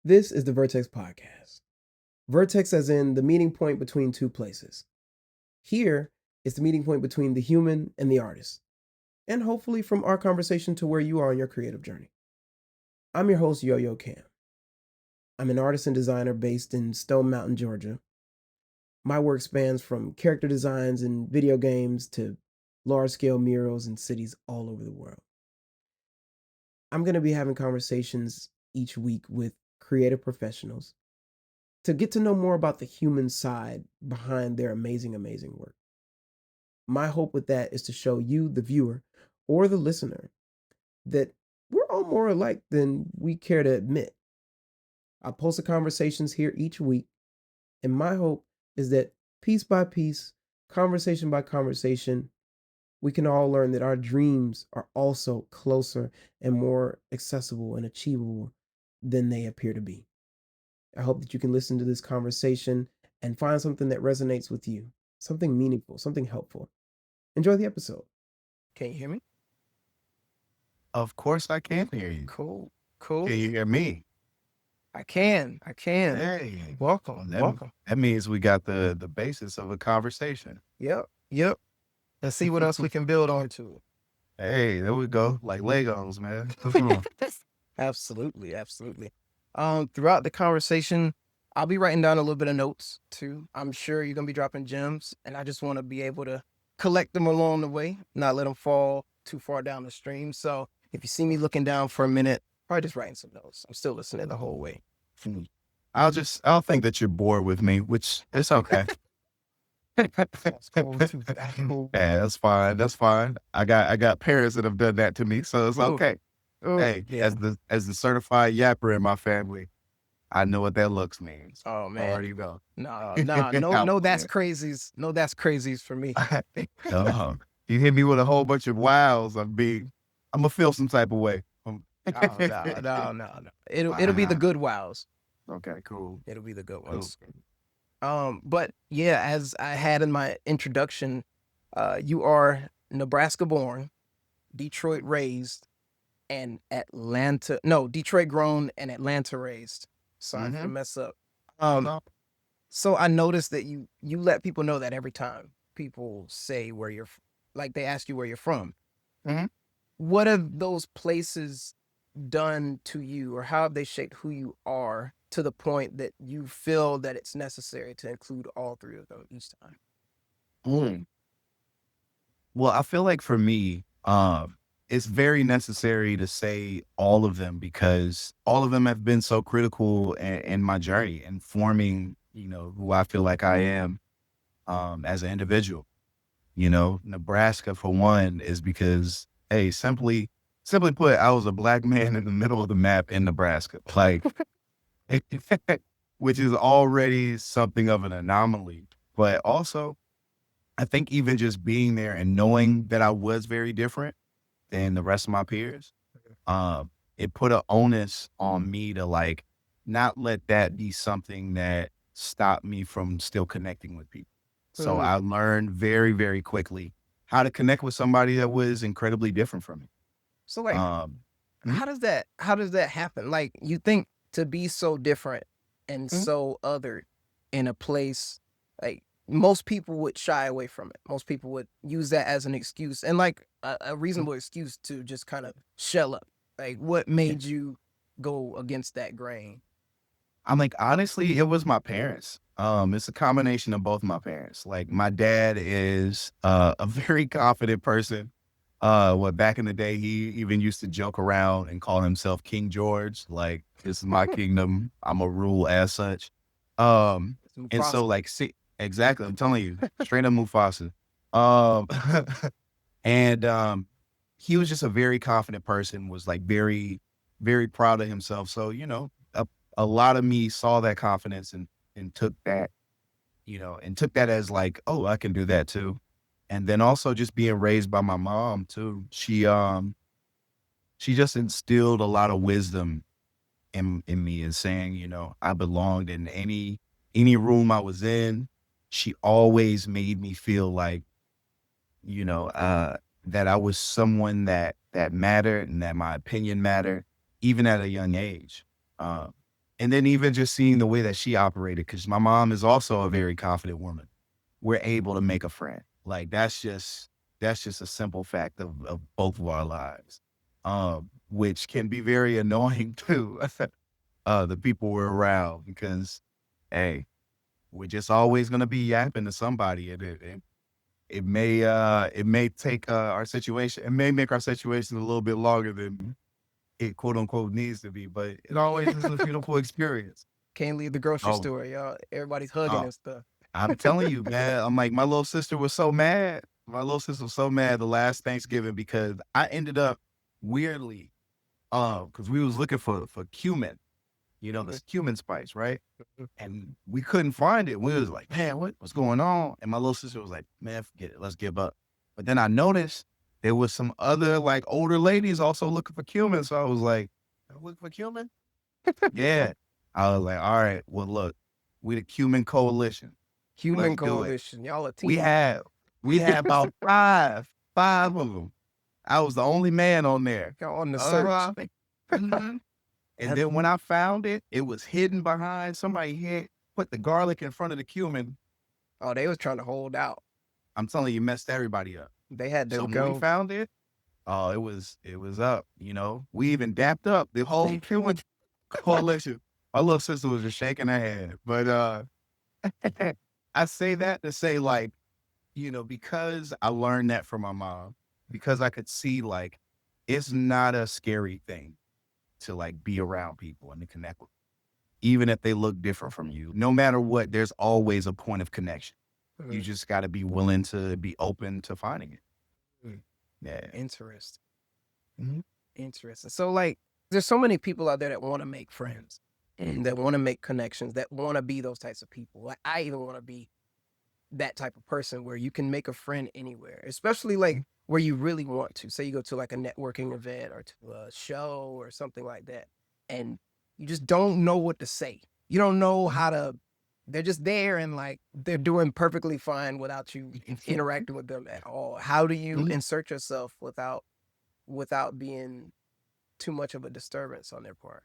This is the Vertex Podcast. Vertex as in the meeting point between two places. Here is the meeting point between the human and the artist, and hopefully from our conversation to where you are on your creative journey. I'm your host, Yoyocam. I'm an artist and designer based in Stone Mountain, Georgia. My work spans from character designs in video games to large-scale murals in cities all over the world. I'm going to be having conversations each week with creative professionals to get to know more about the human side behind their amazing, amazing work. My hope with that is to show you, the viewer or the listener, that we're all more alike than we care to admit. I post the conversations here each week, and my hope is that piece by piece, conversation by conversation, we can all learn that our dreams are also closer and more accessible and achievable than they appear to be. I hope that you can listen to this conversation and find something that resonates with you, something meaningful, something helpful. Enjoy the episode. Can you hear me? Of course I can hear you. Cool. Can you hear me? I can. Hey. Welcome. That means we got the basis of a conversation. Yep. Let's see what else we can build onto. Hey, there we go. Like Legos, man. Absolutely. Throughout the conversation, I'll be writing down a little bit of notes too. I'm sure you're going to be dropping gems, and I just want to be able to collect them along the way, not let them fall too far down the stream. So if you see me looking down for a minute, probably just writing some notes. I'm still listening the whole way. I'll think that you're bored with me, which it's okay. That's cool too. That's cool. Yeah, that's fine. I got parents that have done that to me, so it's Ooh. okay. Ooh, Hey, yeah. as the certified yapper in my family, I know what that looks means. Oh I man. already know. No, that's crazies. No, that's crazies for me. You hit me with a whole bunch of wows, I'm gonna feel some type of way. No. It'll be the good wows. Okay, cool. It'll be the good ones. But yeah, as I had in my introduction, you are Nebraska born, Detroit raised, and Detroit grown and Atlanta raised. Sorry for the mess up. So I noticed that you let people know that every time people say where you're, like they ask you where you're from. Mhm. What have those places done to you, or how have they shaped who you are to the point that you feel that it's necessary to include all three of them each time? Well, I feel like for me, it's very necessary to say all of them because all of them have been so critical in my journey and forming, who I feel like I am as an individual. Nebraska for one is because, hey, simply put, I was a black man in the middle of the map in Nebraska, like, which is already something of an anomaly. But also, I think even just being there and knowing that I was very different than the rest of my peers, it put an onus on me to like not let that be something that stopped me from still connecting with people. So I learned very, very quickly how to connect with somebody that was incredibly different from me. So like, how does that happen? Like, you think to be so different and so other in a place, like most people would shy away from it. Most people would use that as an excuse, and like a reasonable excuse to just kind of shell up. Like, what made you go against that grain? I'm like, honestly, it was my parents. It's a combination of both my parents. Like my dad is a very confident person. Back in the day, he even used to joke around and call himself King George. Like, this is my kingdom. I'm a rule as such. And so like, see, exactly, I'm telling you, straight up Mufasa. Um, and he was just a very confident person, was like very, very proud of himself. So, a lot of me saw that confidence and took that, and took that as like, oh, I can do that too. And then also just being raised by my mom too. She just instilled a lot of wisdom in me and saying, I belonged in any room I was in. She always made me feel like, that I was someone that that mattered and that my opinion mattered, even at a young age. Um, and then even just seeing the way that she operated, because my mom is also a very confident woman. We're able to make a friend. Like that's just a simple fact of both of our lives, which can be very annoying to the people we're around because, hey, we're just always gonna be yapping to somebody, and it may take our situation, it may make our situation a little bit longer than it quote unquote needs to be, but it always is a beautiful experience. Can't leave the grocery Oh, store, y'all. Everybody's hugging oh, and stuff. I'm telling you, man. I'm like, my little sister was so mad. My little sister was so mad the last Thanksgiving because I ended up weirdly, because we was looking for cumin, Mhm, the cumin spice, right? mhm. And we couldn't find it. We was like, man, what's going on? And my little sister was like, man, forget it. Let's give up. But then I noticed there was some other like older ladies also looking for cumin. So I was like, "You looking for cumin? Yeah. I was like, all right, well, look, we the cumin coalition. Let's Human do it. coalition. Y'all a We team. had we had about five of them. I was the only man on there. Y'all on the search. Uh-huh. Mhm. And That- then when I found it, it was hidden behind somebody had put the garlic in front of the cumin. oh, they was trying to hold out. I'm telling you, messed everybody up. They had to So when we go. found it, oh, it was up, We even dapped up the whole cumin coalition. My little sister was just shaking her head. But I say that to say like, because I learned that from my mom, because I could see like it's not a scary thing to like be around people and to connect with, even if they look different from you. No matter what, there's always a point of connection. You Mhm, just got to be willing to be open to finding it. mhm. Yeah. Interesting. Mhm. Interesting. So, like, there's so many people out there that want to make friends, and that want to make connections, that want to be those types of people. Like, I even want to be that type of person where you can make a friend anywhere, especially like where you really want to. Say you go to like a networking event or to a show or something like that, and you just don't know what to say. You don't know how to. They're just there and like they're doing perfectly fine without you interacting with them at all. How do you Mhm. insert yourself without being too much of a disturbance on their part?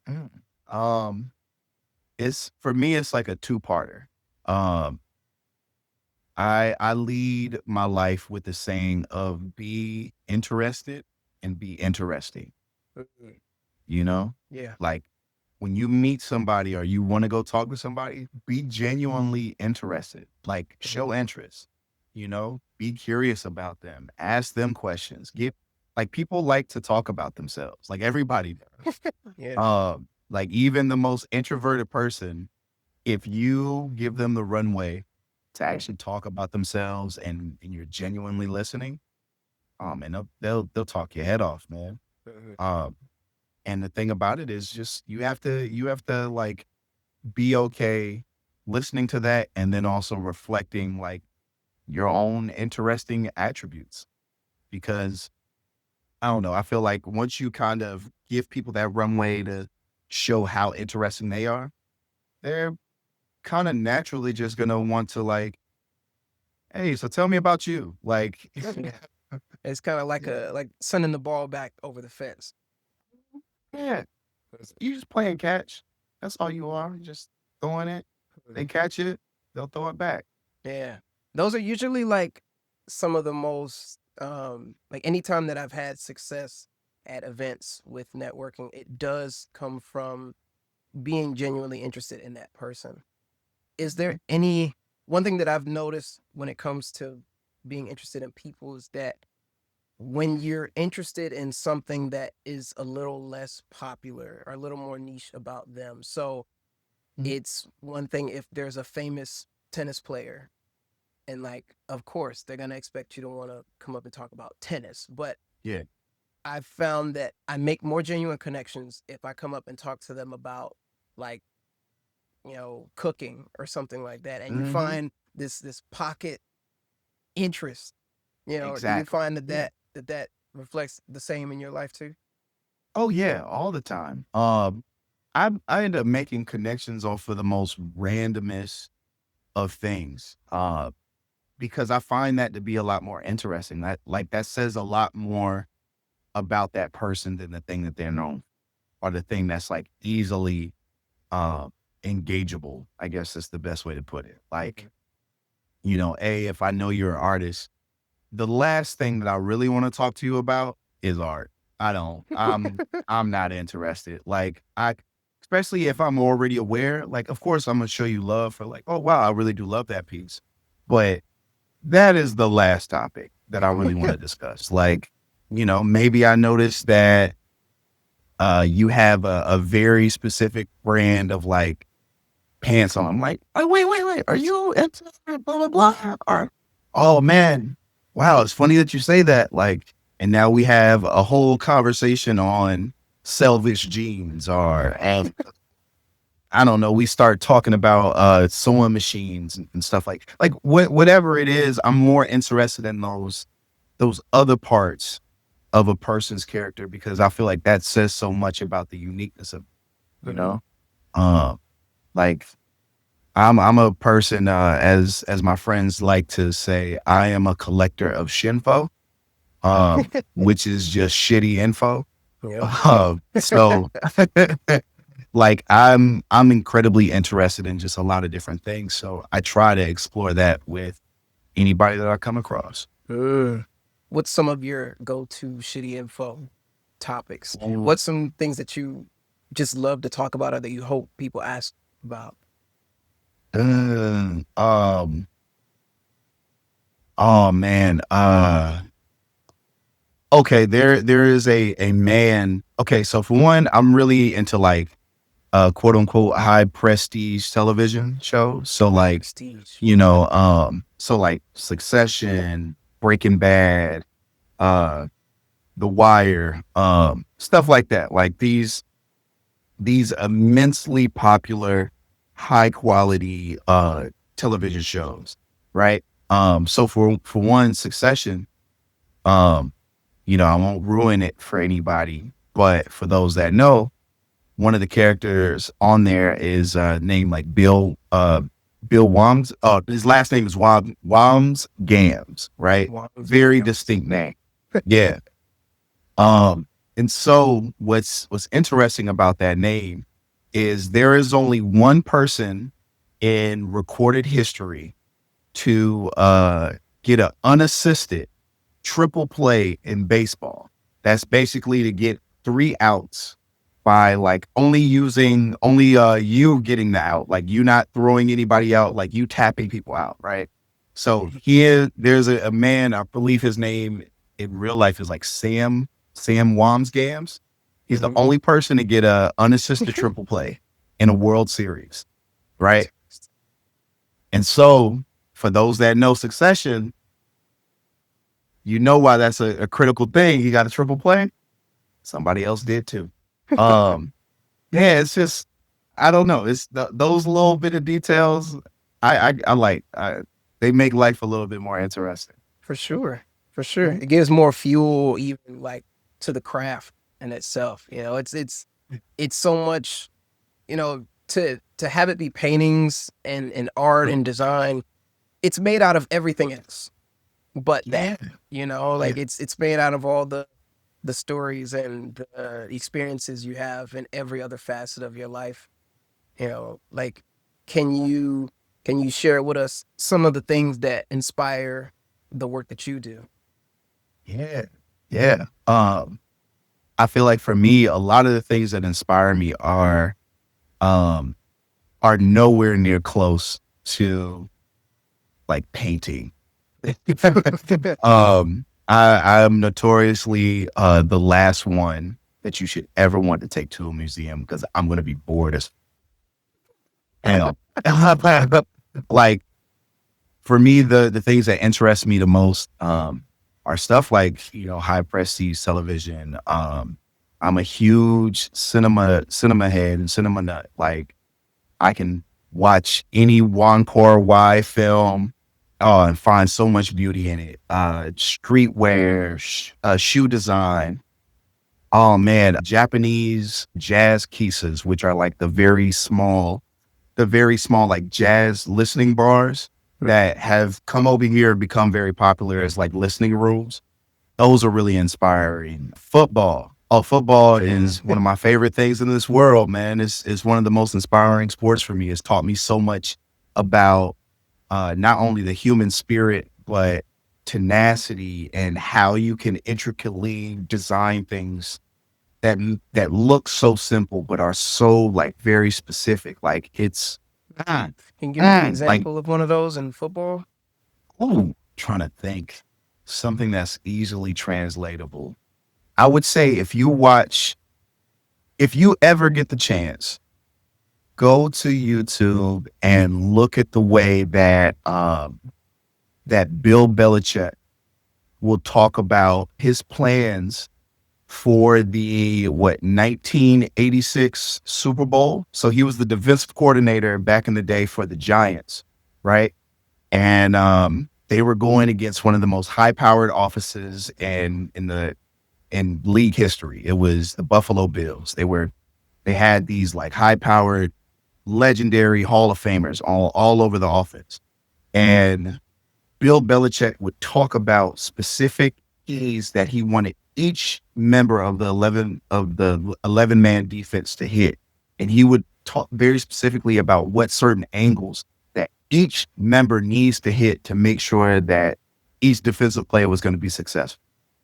Mm. Um, it's for me, it's like a two-parter. Um, I lead my life with the saying of be interested and be interesting, Mhm. you know? Yeah. Like when you meet somebody or you want to go talk to somebody, be genuinely interested. Like Mhm. show interest, be curious about them, ask them questions. Get like people like to talk about themselves. Like everybody does. Yeah. Like even the most introverted person, if you give them the runway to actually talk about themselves and you're genuinely listening, man, they'll talk your head off, man. Mhm. Um, and the thing about it is just you have to like be okay listening to that and then also reflecting like your own interesting attributes because I don't know, I feel like once you kind of give people that runway to show how interesting they are, they're kind of naturally just gonna want to like, hey, so tell me about you. Like, Yeah. It's kind of like yeah, a like sending the ball back over the fence. yeah, you just playing catch. That's all you are. You're just throwing it. Mhm. They catch it, they'll throw it back. Yeah. Those are usually like some of the most like anytime that I've had success at events with networking, it does come from being genuinely interested in that person. Is there any one thing that I've noticed when it comes to being interested in people is that when you're interested in something that is a little less popular or a little more niche about them. So Mhm. it's one thing if there's a famous tennis player and like of course they're going to expect you to want to come up and talk about tennis, but Yeah. I've found that I make more genuine connections if I come up and talk to them about like, cooking or something like that and you Hmm. find this pocket interest. Do you Exactly. find that Yeah. that reflects the same in your life too? Oh yeah, all the time. I end up making connections off of the most randomest of things. Because I find that to be a lot more interesting. That says a lot more about that person than the thing that they're known or the thing that's like easily um engageable, I guess that's the best way to put it. Like, if I know you're an artist, the last thing that I really want to talk to you about is art. I don't. I'm not interested. Like especially if I'm already aware, like of course I'm gonna show you love for like, oh wow, I really do love that piece. But that is the last topic that I really want to discuss. Like, maybe I noticed that you have a very specific brand of like pants on. I'm like, oh, wait. Are you into blah, blah, blah? Or, oh, man. Wow. It's funny that you say that. Like, and now we have a whole conversation on selfish jeans and I don't know. We start talking about sewing machines and stuff like whatever it is. I'm more interested in those other parts of a person's character because I feel like that says so much about the uniqueness of, you know, um, like I'm a person, as my friends like to say, I am a collector of shinfo, which is just shitty info. Yep. So like I'm incredibly interested in just a lot of different things. So I try to explore that with anybody that I come across. What's some of your go-to shitty info topics? Mm. What's some things that you just love to talk about or that you hope people ask about? Uh, um, oh man. Okay, there is a man. Okay, so for one, I'm really into like quote unquote high prestige television shows. So like, Prestige. so like Succession, Breaking Bad, uh, The Wire, stuff like that. Like these immensely popular, high quality television shows, right? So for one, Succession, um, I won't ruin it for anybody, but for those that know, one of the characters on there is named like Bill Wams. His last name is Wams Gams, right? Wow. Very distinct name. Yeah. And so what's interesting about that name is there is only one person in recorded history to get an unassisted triple play in baseball. That's basically to get 3 outs by like only you getting the out, like you not throwing anybody out, like you tapping people out, right? So here there's a man, I believe his name in real life is like Sam Wamsgams. He's the Mhm. only person to get a unassisted triple play in a World Series, right? And so for those that know Succession, you know why that's a critical thing. He got a triple play. Somebody else did too. Um, yeah, it's just I don't know. It's those little bit of details I like. They make life a little bit more interesting. For sure. For sure. It gives more fuel even like to the craft in itself. It's so much, to have it be paintings and art and design, it's made out of everything else but Yeah, that, like yeah, it's made out of all the stories and the experiences you have in every other facet of your life. Like can you can you share with us some of the things that inspire the work that you do? yeah, yeah. I feel like for me, a lot of the things that inspire me um are nowhere near close to like painting. I am notoriously the last one that you should ever want to take to a museum because I'm gonna be bored as hell. Like for me, the things that interest me the most are stuff like high prestige television. I'm a huge cinema head and cinema nut. Like I can watch any Wankor Y film and find so much beauty in it. Streetwear, shoe design. Oh man, Japanese jazz kisses, which are like the very small like jazz listening bars that have come over here and become very popular as like listening rooms. Those are really inspiring. Football. Oh, football is one of my favorite things in this world, man. It's one of the most inspiring sports for me. It's taught me so much about not only the human spirit, but tenacity and how you can intricately design things that look so simple but are so like very specific. Like it's Can you give me an like example of one of those in football? trying to think something that's easily translatable. I would say if you ever get the chance, go to YouTube and look at the way that that Bill Belichick will talk about his plans for the 1986 Super Bowl. So he was the defensive coordinator back in the day for the Giants, right? And they were going against one of the most high-powered offices in league history. It was the Buffalo Bills. They had these like high-powered, legendary Hall of Famers all over the offense. And Bill Belichick would talk about specific keys that he wanted each member of the 11-man defense to hit. And he would talk very specifically about what certain angles that each member needs to hit to make sure that each defensive player was going to be successful.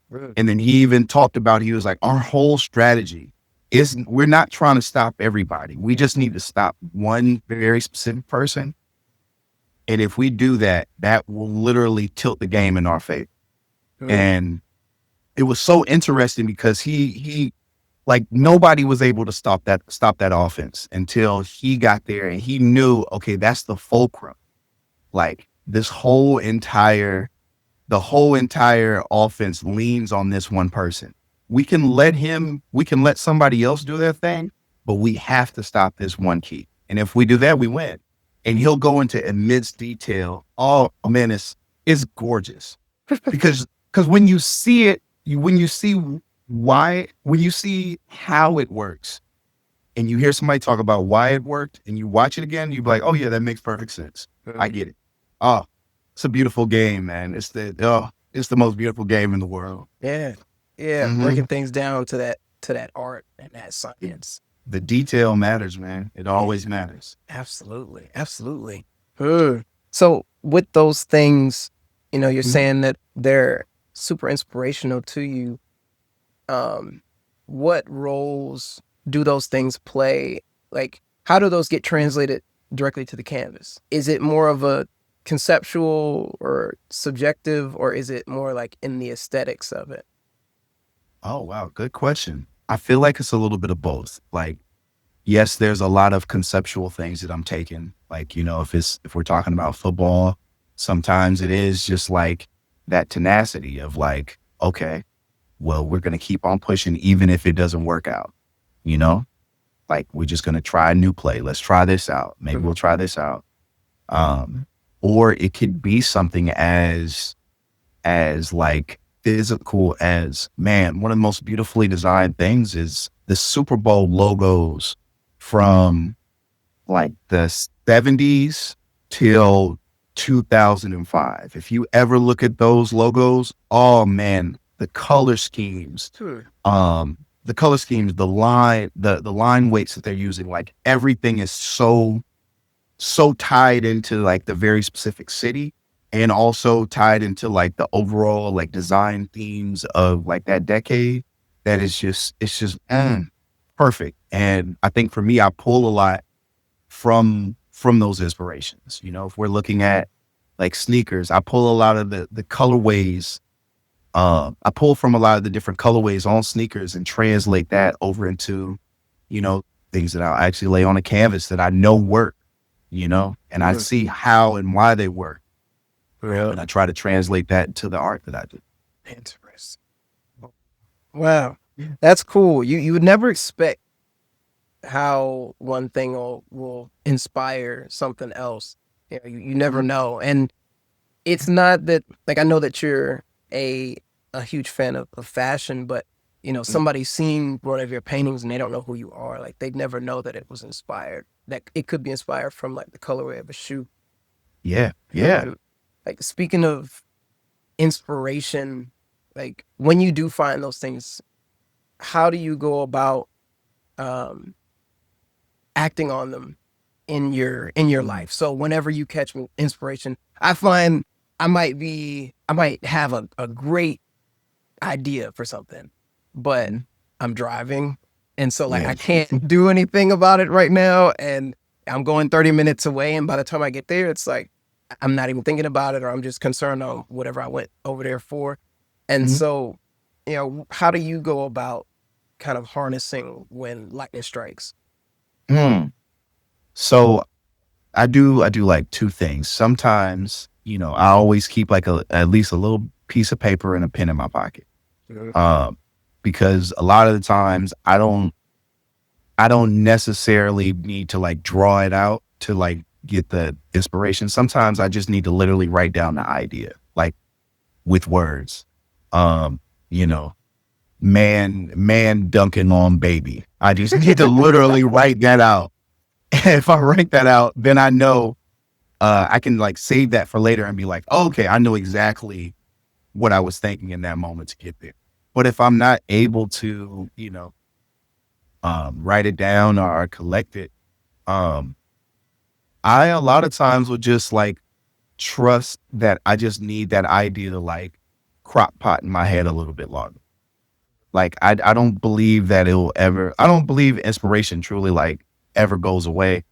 Really? And then he even talked about, he was like, our whole strategy is we're not trying to stop everybody. We just need to stop one very specific person. And if we do that, that will literally tilt the game in our favor. Really? And it was so interesting because he like nobody was able to stop that offense until he got there and he knew, okay, that's the fulcrum. Like the whole entire offense leans on this one person. We can let somebody else do their thing, but we have to stop this one key. And if we do that, we win. And he'll go into immense detail. Oh man, it's gorgeous because when you see it, when you see when you see how it works, and you hear somebody talk about why it worked, and you watch it again, you're like, oh yeah, that makes perfect sense. I get it. Oh, it's a beautiful game, man. It's the most beautiful game in the world. Yeah. Yeah. Hmm. Breaking things down to that art and that science. The detail matters, man. It Yeah. always matters. Absolutely. Absolutely. So with those things, you're Mhm. saying that they're super inspirational to you. What roles do those things play? Like, how do those get translated directly to the canvas? Is it more of a conceptual or subjective, or is it more like in the aesthetics of it? Oh wow, good question. I feel like it's a little bit of both. Like, yes, there's a lot of conceptual things that I'm taking. Like, if we're talking about football, sometimes it is just like that tenacity of like, okay, well, we're gonna keep on pushing even if it doesn't work out, you know? Like we're just gonna try a new play. Let's try this out. Maybe we'll try this out. Um, or it could be something as like physical as, man, one of the most beautifully designed things is the Super Bowl logos from like the 70s till 2005. If you ever look at those logos, oh man, Sure. the color schemes, the line weights that they're using, like everything is so tied into like the very specific city and also tied into like the overall like design themes of like that decade. That is just perfect. And I think for me, I pull a lot from those inspirations. If we're looking at like sneakers, I pull a lot of the colorways. I pull from a lot of the different colorways on sneakers and translate that over into, you know, things that I'll actually lay on a canvas that I know work, and I Mm. see how and why they work. Yeah. And I try to translate that to the art that I do. Interesting. Wow. That's cool. You would never expect how one thing will inspire something else. You never Mhm. know. And it's not that, like, I know that you're a a huge fan of fashion, but somebody's seen one of your paintings and they don't know who you are. Like, they'd never know that it was inspired. That it could be inspired from like the colorway of a shoe. Yeah. Yeah. Hmm. Like, speaking of inspiration, like when you do find those things, how do you go about um, acting on them in your life? So whenever you catch inspiration, I find I might have a great idea for something, but Mhm. I'm driving. And so like Yeah. I can't do anything about it right now. And I'm going 30 minutes away. And by the time I get there, it's like I'm not even thinking about it, or I'm just concerned on whatever I went over there for. And Mhm. so, you know, how do you go about kind of harnessing when lightning strikes? Mm. So I do like two things. Sometimes, I always keep like at least a little piece of paper and a pen in my pocket. Mhm. Um, because a lot of the times I don't necessarily need to like draw it out to like get the inspiration. Sometimes I just need to literally write down the idea, like with words. Um, you know, man dunking on baby. I just need to literally write that out. If I write that out, then I know I can like save that for later and be like, oh, okay, I know exactly what I was thinking in that moment to get there. But if I'm not able to, write it down or collect it, um, I a lot of times will just like trust that I just need that idea to like crop pot in my head a little bit longer. Like I don't believe that I don't believe inspiration truly like ever goes away.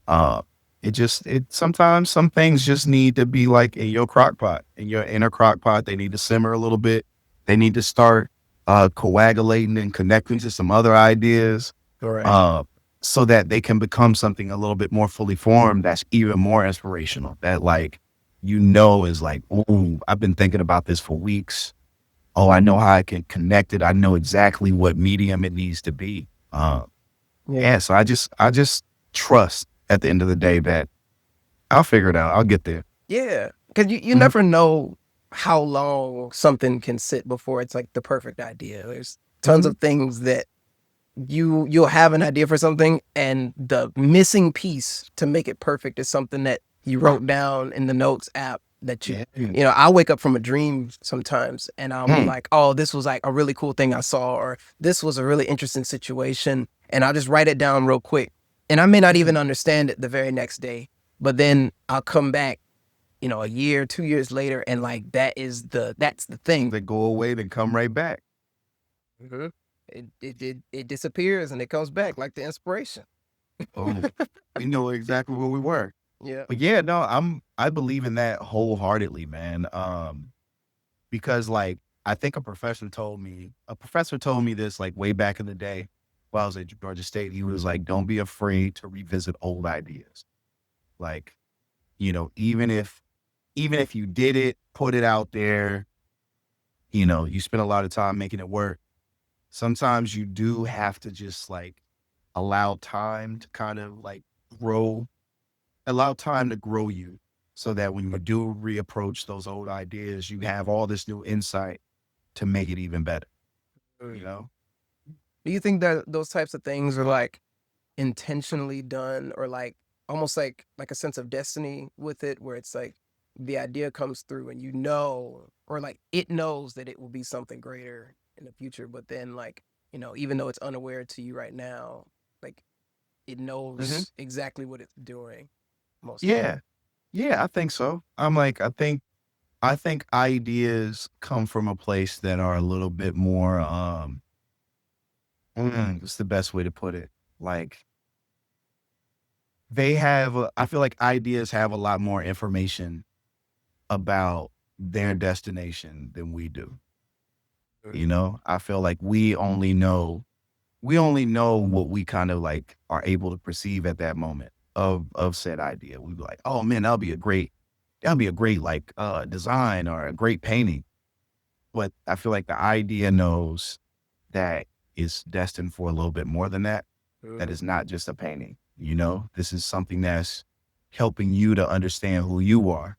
Uh, it sometimes some things just need to be like in your crock pot, in your inner crock pot. They need to simmer a little bit. They need to start coagulating and connecting to some other ideas, All right. uh, so that they can become something a little bit more fully formed. That's even more inspirational. That like is like, oh, I've been thinking about this for weeks. Oh, I know how I can connect it. I know exactly what medium it needs to be. Yeah. Yeah, so I just trust at the end of the day that I'll figure it out. I'll get there. Yeah. Because you Mhm, never know how long something can sit before it's like the perfect idea. There's tons mhm, of things that you'll have an idea for something, and the missing piece to make it perfect is something that you wrote down in the notes app that yeah, mm, you know, I wake up from a dream sometimes and I'll be mm, like, oh, this was like a really cool thing I saw, or this was a really interesting situation, and I'll just write it down real quick, and I may not mm. even understand it the very next day, but then I'll come back, you know, a year 2 years later, and like that's the thing. They go away, then come right back. Mhm. It disappears and it comes back like the inspiration. Oh, we know exactly where we were. Yeah. But yeah, no, I believe in that wholeheartedly, man. Because like I think a professor told me this like way back in the day while I was at Georgia State. He was like, don't be afraid to revisit old ideas. Like, even if you did it, put it out there, you spend a lot of time making it work. Sometimes you do have to just like allow time to kind of like grow, allow time to grow you so that when you do reapproach those old ideas, you have all this new insight to make it even better, you Mm. know? Do you think that those types of things are like intentionally done, or like almost like a sense of destiny with it, where it's like the idea comes through and you know, or like it knows that it will be something greater in the future, but then like, you know, even though it's unaware to you right now, like it Mhm. knows exactly what it's doing most of the Yeah. time. Yeah, I think so. I think ideas come from a place that are a little bit more, what's the best way to put it? Like I feel like ideas have a lot more information about their destination than we do. Mm. I feel like we only know what we kind of like are able to perceive at that moment of said idea. We'd be like, oh man, that'll be a great like design or a great painting. But I feel like the idea knows that it's destined for a little bit more than that. That Mm. is not just a painting. This is something that's helping you to understand who you are,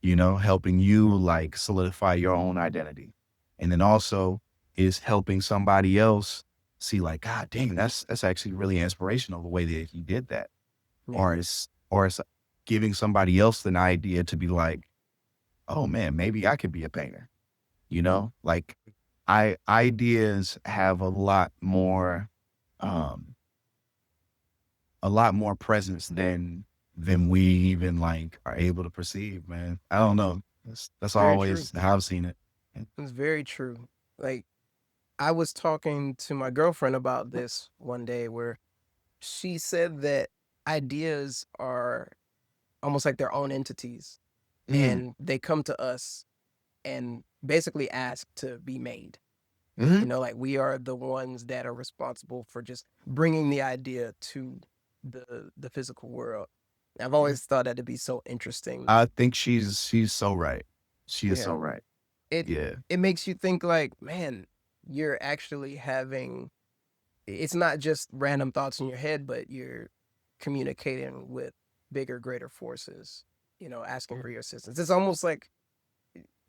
helping you like solidify your own identity. And then also is helping somebody else see like, God dang, that's actually really inspirational the way that you did that. Yeah. Or it's giving somebody else an idea to be like, oh man, maybe I could be a painter. you know? Like, I ideas have um, a lot more presence than we even, like, are able to perceive, man. I don't know. That's Very true. always how I've seen it. It's very true. Like, I was talking to my girlfriend about this one day where she said that ideas are almost like their own entities, Mm, and they come to us and basically ask to be made. mhm. Like, we are the ones that are responsible for just bringing the idea to the physical world. I've always thought that to be so interesting. I think she's so right. She is so Yeah. right. It Yeah. it makes you think like, man, you're actually having it's not just random thoughts in your head, but you're communicating with bigger, greater forces, asking for your assistance. It's almost like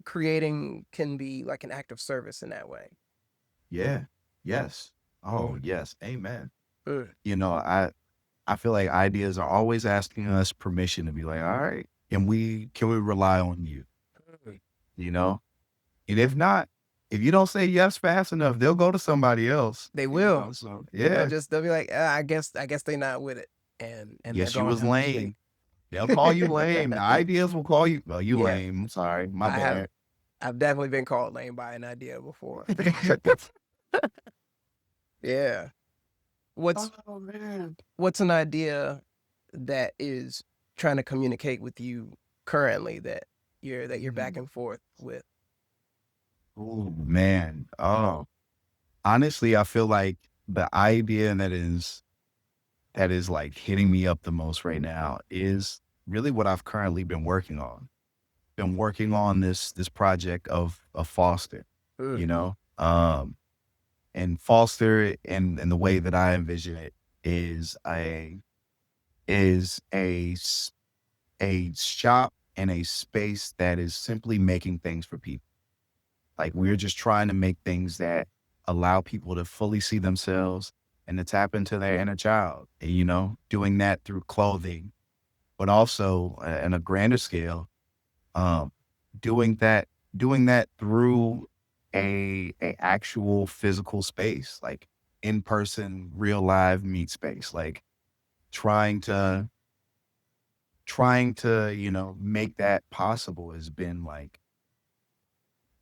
creating can be like an act of service in that way. Yeah. Yes. Oh, Mm. yes. Amen. Mm. You know, I feel like ideas are always asking us permission to be like, all right, can we rely on you? Mm. You know? And if not, if you don't say yes fast enough, they'll go to somebody else. They You will. know, so They'll yeah. just they'll be like, I guess they're not with it, and they're Yes, you going was down a mistake. lame. They'll call you lame. The ideas will call you. Well, you Yeah, lame. I'm sorry. My I have. bad. I've definitely been called lame by an idea before. Yeah. What's Oh man. what's an idea that is trying to communicate with you currently that you're back and forth with? Oh man. Oh, honestly, I feel like the idea that is like hitting me up the most right now is really what I've currently been working on. Been working on this project of Foster, Mm. you know? And Foster and the way that I envision it is a shop and a space that is simply making things for people. Like we're just trying to make things that allow people to fully see themselves and to tap into their inner child. And, doing that through clothing, but also in a grander scale, um, doing that doing that through a actual physical space, like in person, real live meet space, like trying to make that possible has been like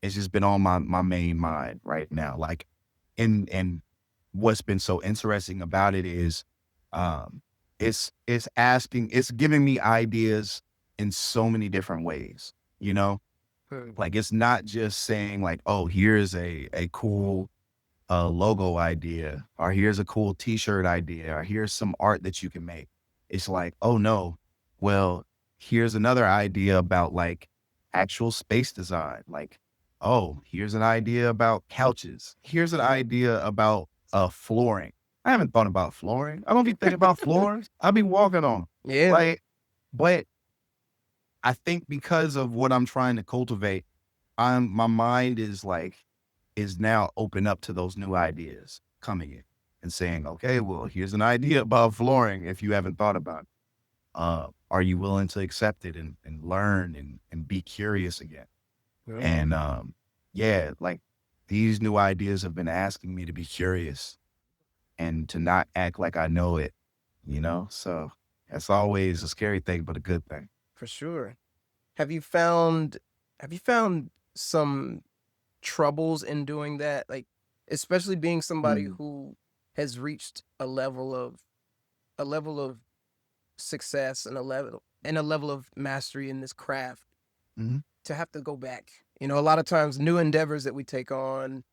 it's just been on my main mind right now. Like, and what's been so interesting about it is, um, it's giving me ideas in so many different ways. You know, Mm. like it's not just saying like, oh, here's a cool logo idea, or here's a cool T-shirt idea, or here's some art that you can make. It's like, oh no, well, here's another idea about like actual space design. Like, oh, here's an idea about couches. Here's an idea about flooring. I haven't thought about flooring. I don't be thinking about floors. I'll be walking on 'em. Yeah, Like, but I think because of what I'm trying to cultivate, my mind is now open up to those new ideas coming in and saying, okay, well, here's an idea about flooring if you haven't thought about it. Are you willing to accept it and learn and be curious again? yeah, And yeah, like these new ideas have been asking me to be curious and to not act like I know it, you know? So that's always a scary thing, but a good thing. for sure. Have you found have you found some troubles in doing that? Like, especially being somebody Mm, who has reached a level of success and a level of mastery in this craft, mhm, to have to go back. A lot of times new endeavors that we take on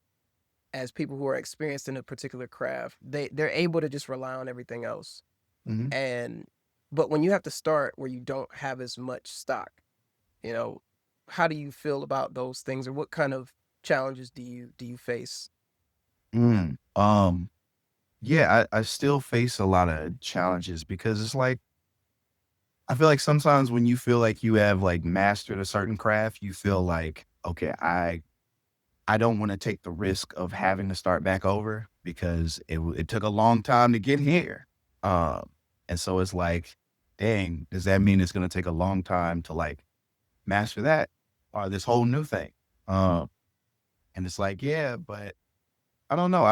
as people who are experienced in a particular craft, they're able to just rely on everything else. mhm. And but when you have to start where you don't have as much stock, you know, how do you feel about those things, or what kind of challenges do you face? Mm. Yeah, I still face a lot of challenges because it's like I feel like sometimes when you feel like you have like mastered a certain craft, you feel like, okay, I don't want to take the risk of having to start back over because it took a long time to get here. Um, and so it's like, dang, does that mean it's gonna take a long time to like master that or this whole new thing? Um, And it's like, yeah, but I don't know.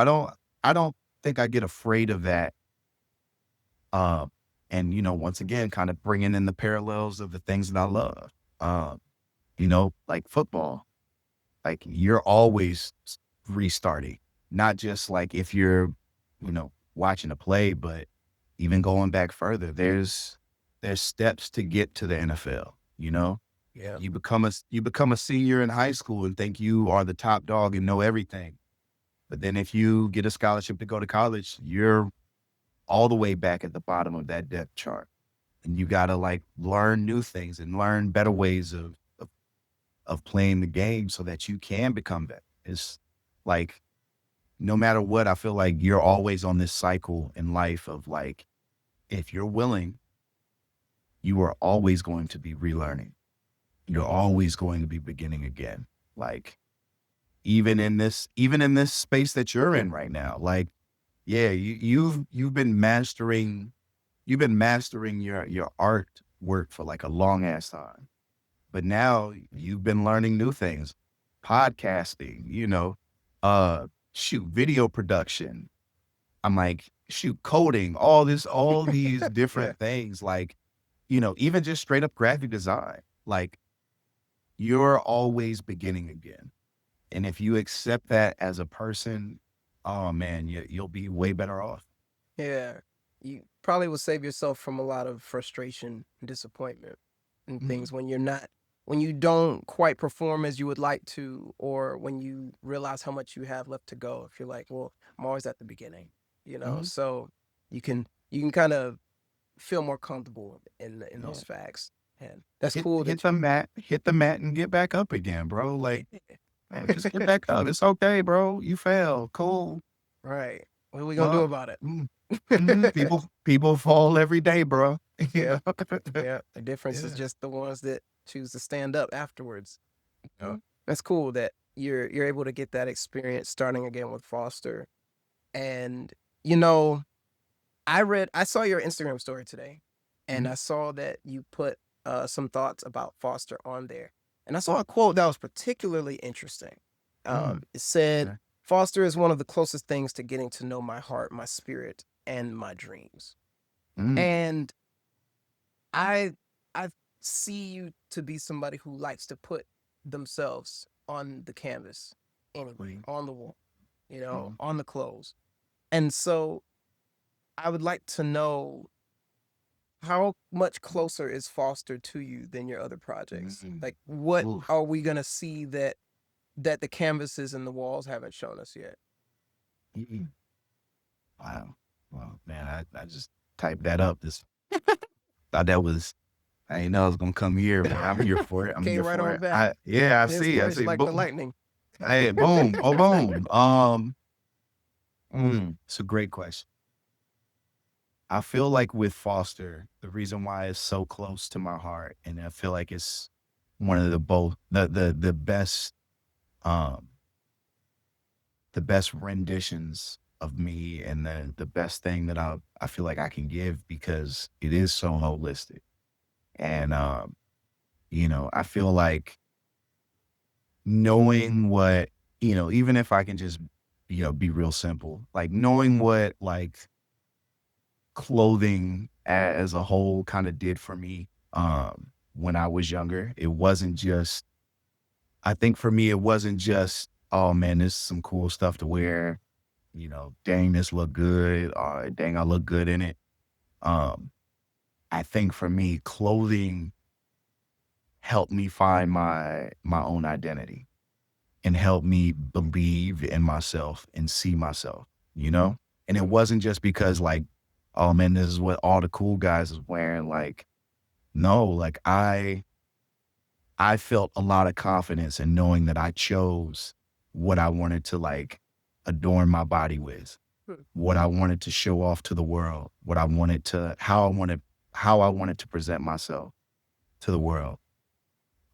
I don't think I get afraid of that. Uh, and once again, kind of bringing in the parallels of the things that I love. Um, like football. Like you're always restarting, not just like if you're, watching a play, but even going back further, there's steps to get to the NFL, you know? Yeah. You become a senior in high school and think you are the top dog and know everything. But then if you get a scholarship to go to college, you're all the way back at the bottom of that depth chart. And you gotta like learn new things and learn better ways of playing the game so that you can become better. It's like no matter what, I feel like you're always on this cycle in life of like, if you're willing, you are always going to be relearning. You're always going to be beginning again. Like even in this space that you're in right now, like, yeah, you've been mastering your art work for like a long ass time. But now you've been learning new things, podcasting, uh, shoot, video production. I'm like, shoot, coding, all these Yeah. different things, like, even just straight up graphic design. Like, you're always beginning again. And if you accept that as a person, oh man, you'll be way better off. Yeah. You probably will save yourself from a lot of frustration and disappointment and things Mhm, when you don't quite perform as you would like to, or when you realize how much you have left to go. If you're like, well, I'm always at the beginning, mhm. so you can kind of feel more comfortable in those Yeah. facts. And that's Hit cool hit that the mat, hit the mat and get back up again, bro. Like, yeah. man, just get back up. It's okay, bro. You fell. Cool. Right. What are we gonna do Well, about it? mm, people fall every day, bro. You Yeah. know? Yeah. The difference is Yeah. just the ones that choose to stand up afterwards. Yeah. That's cool that you're able to get that experience starting again with Foster. And you know, I saw your Instagram story today, and Mhm, I saw that you put some thoughts about Foster on there. And I saw a quote that was particularly interesting. mm, It said, okay. "Foster is one of the closest things to getting to know my heart, my spirit, and my dreams." Mm, And I I see you to be somebody who likes to put themselves on the canvas anyway, mhm, on the wall, mhm, on the clothes. And so I would like to know, how much closer is Foster to you than your other projects? mhm. Like, what Oof. are we gonna see that the canvases and the walls haven't shown us yet? Mhm. Wow. Well, man, I just typed that up. This thought that was I didn't know it was gonna come here, but I'm here for it. I'm Came here right for on it. back. Yeah, I The see. I inspiration see. like the Boom. lightning. Hey, boom. Oh, boom. It's a great question. I feel like with Foster, the reason why it's so close to my heart, and I feel like it's one of um the best renditions of me, and the best thing that I feel like I can give because it is so holistic. And I feel like knowing what, even if I can just, be real simple, like knowing what like clothing as a whole kind of did for me when I was younger. It wasn't just I think for me it wasn't just, oh man, this is some cool stuff to wear, dang, this look good, or dang, I look good in it. Um, I think for me, clothing helped me find my own identity and helped me believe in myself and see myself, you know? And it wasn't just because like, oh man, this is what all the cool guys is wearing. Like, no, like I felt a lot of confidence in knowing that I chose what I wanted to like adorn my body with, Hmm. what I wanted to show off to the world, what I wanted to, how I wanted to present myself to the world.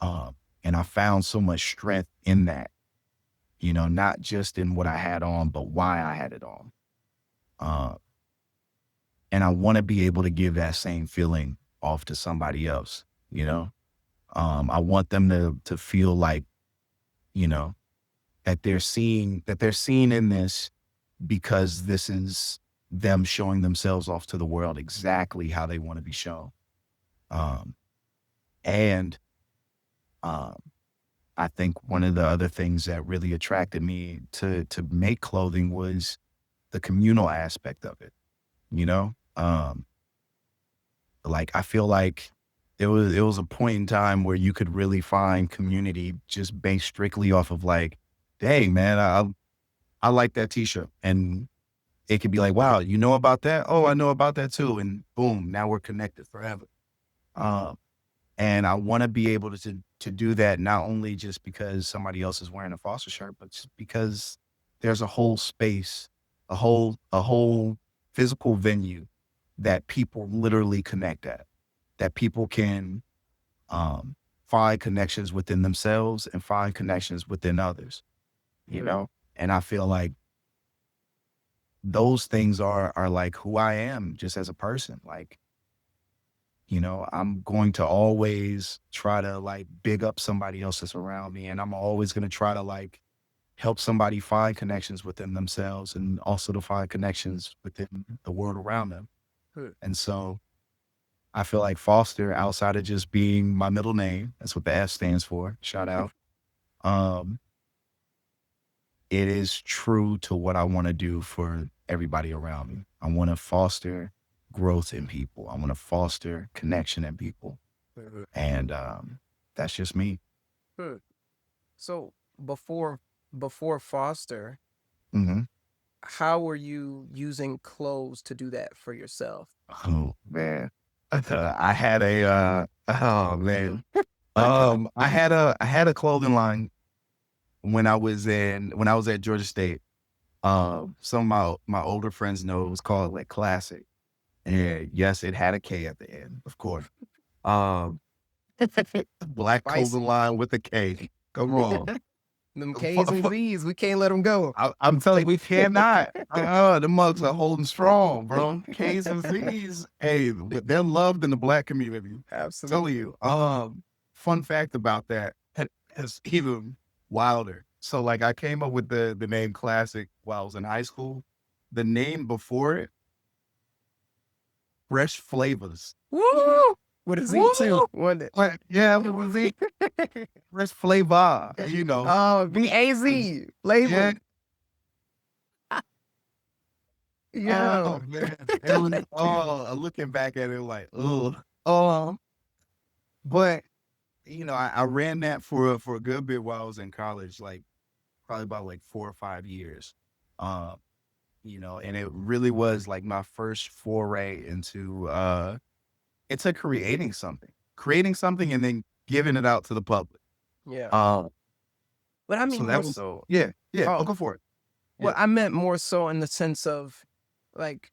Um, and I found so much strength in that, not just in what I had on, but why I had it on. Uh, and I want to be able to give that same feeling off to somebody else, you know? I want them to feel like, you know, that they're seeing in this, because this is them showing themselves off to the world exactly how they want to be shown. Um, and um, I think one of the other things that really attracted me to make clothing was the communal aspect of it. You know, like I feel like it was a point in time where you could really find community just based strictly off of like, dang man, I like that T-shirt, and it could be like, wow, you know about that? Oh, I know about that too, and boom, now we're connected forever. Um, and I want to be able to do that, not only just because somebody else is wearing a Foster shirt, but just because there's a whole space, a whole physical venue that people literally connect at, that people can um, find connections within themselves and find connections within others, you know? And I feel like those things are like who I am just as a person. Like, I'm going to always try to like big up somebody else that's around me. And I'm always going to try to like help somebody find connections within themselves and also to find connections within the world around them. Hmm. And so I feel like Foster, outside of just being my middle name, that's what the F stands for. Shout out. Um, it is true to what I want to do for everybody around me. I want to foster growth in people. I want to foster connection in people. Mhm. And that's just me. Hmm. So before Foster, Hmm. how were you using clothes to do that for yourself? Oh man. I had a oh man. I had a clothing line when I was at Georgia State. Some of my older friends know it was called like Classic. And yes, it had a K at the end, of course. Um, Black clothing Spicy. line with a K. Come on. Them Fu- K's and fu- Z's, we can't let them go. I'm telling you, we cannot. The mugs are holding strong, bro. K's and Z's. Hey, they're loved in the Black community. Telling Absolutely. you. Fun fact about that is even wilder. So, like, I came up with the name Classic while I was in high school. The name before it, Fresh Flavors. Woo! With a Z too, Woo! wasn't it? Like, yeah, it was it. Fresh Flavor, Oh, VAZ Yeah. flavor. Yeah. Oh man, it was, looking back at it like, oh, um, but I ran that for a good bit while I was in college, like probably about like 4 or 5 years. Um, and it really was like my first foray into creating something and then giving it out to the public. Yeah. Um, But I so mean that more was so. yeah, yeah. Oh, Oh, go for it. well, Yeah. I meant more so in the sense of like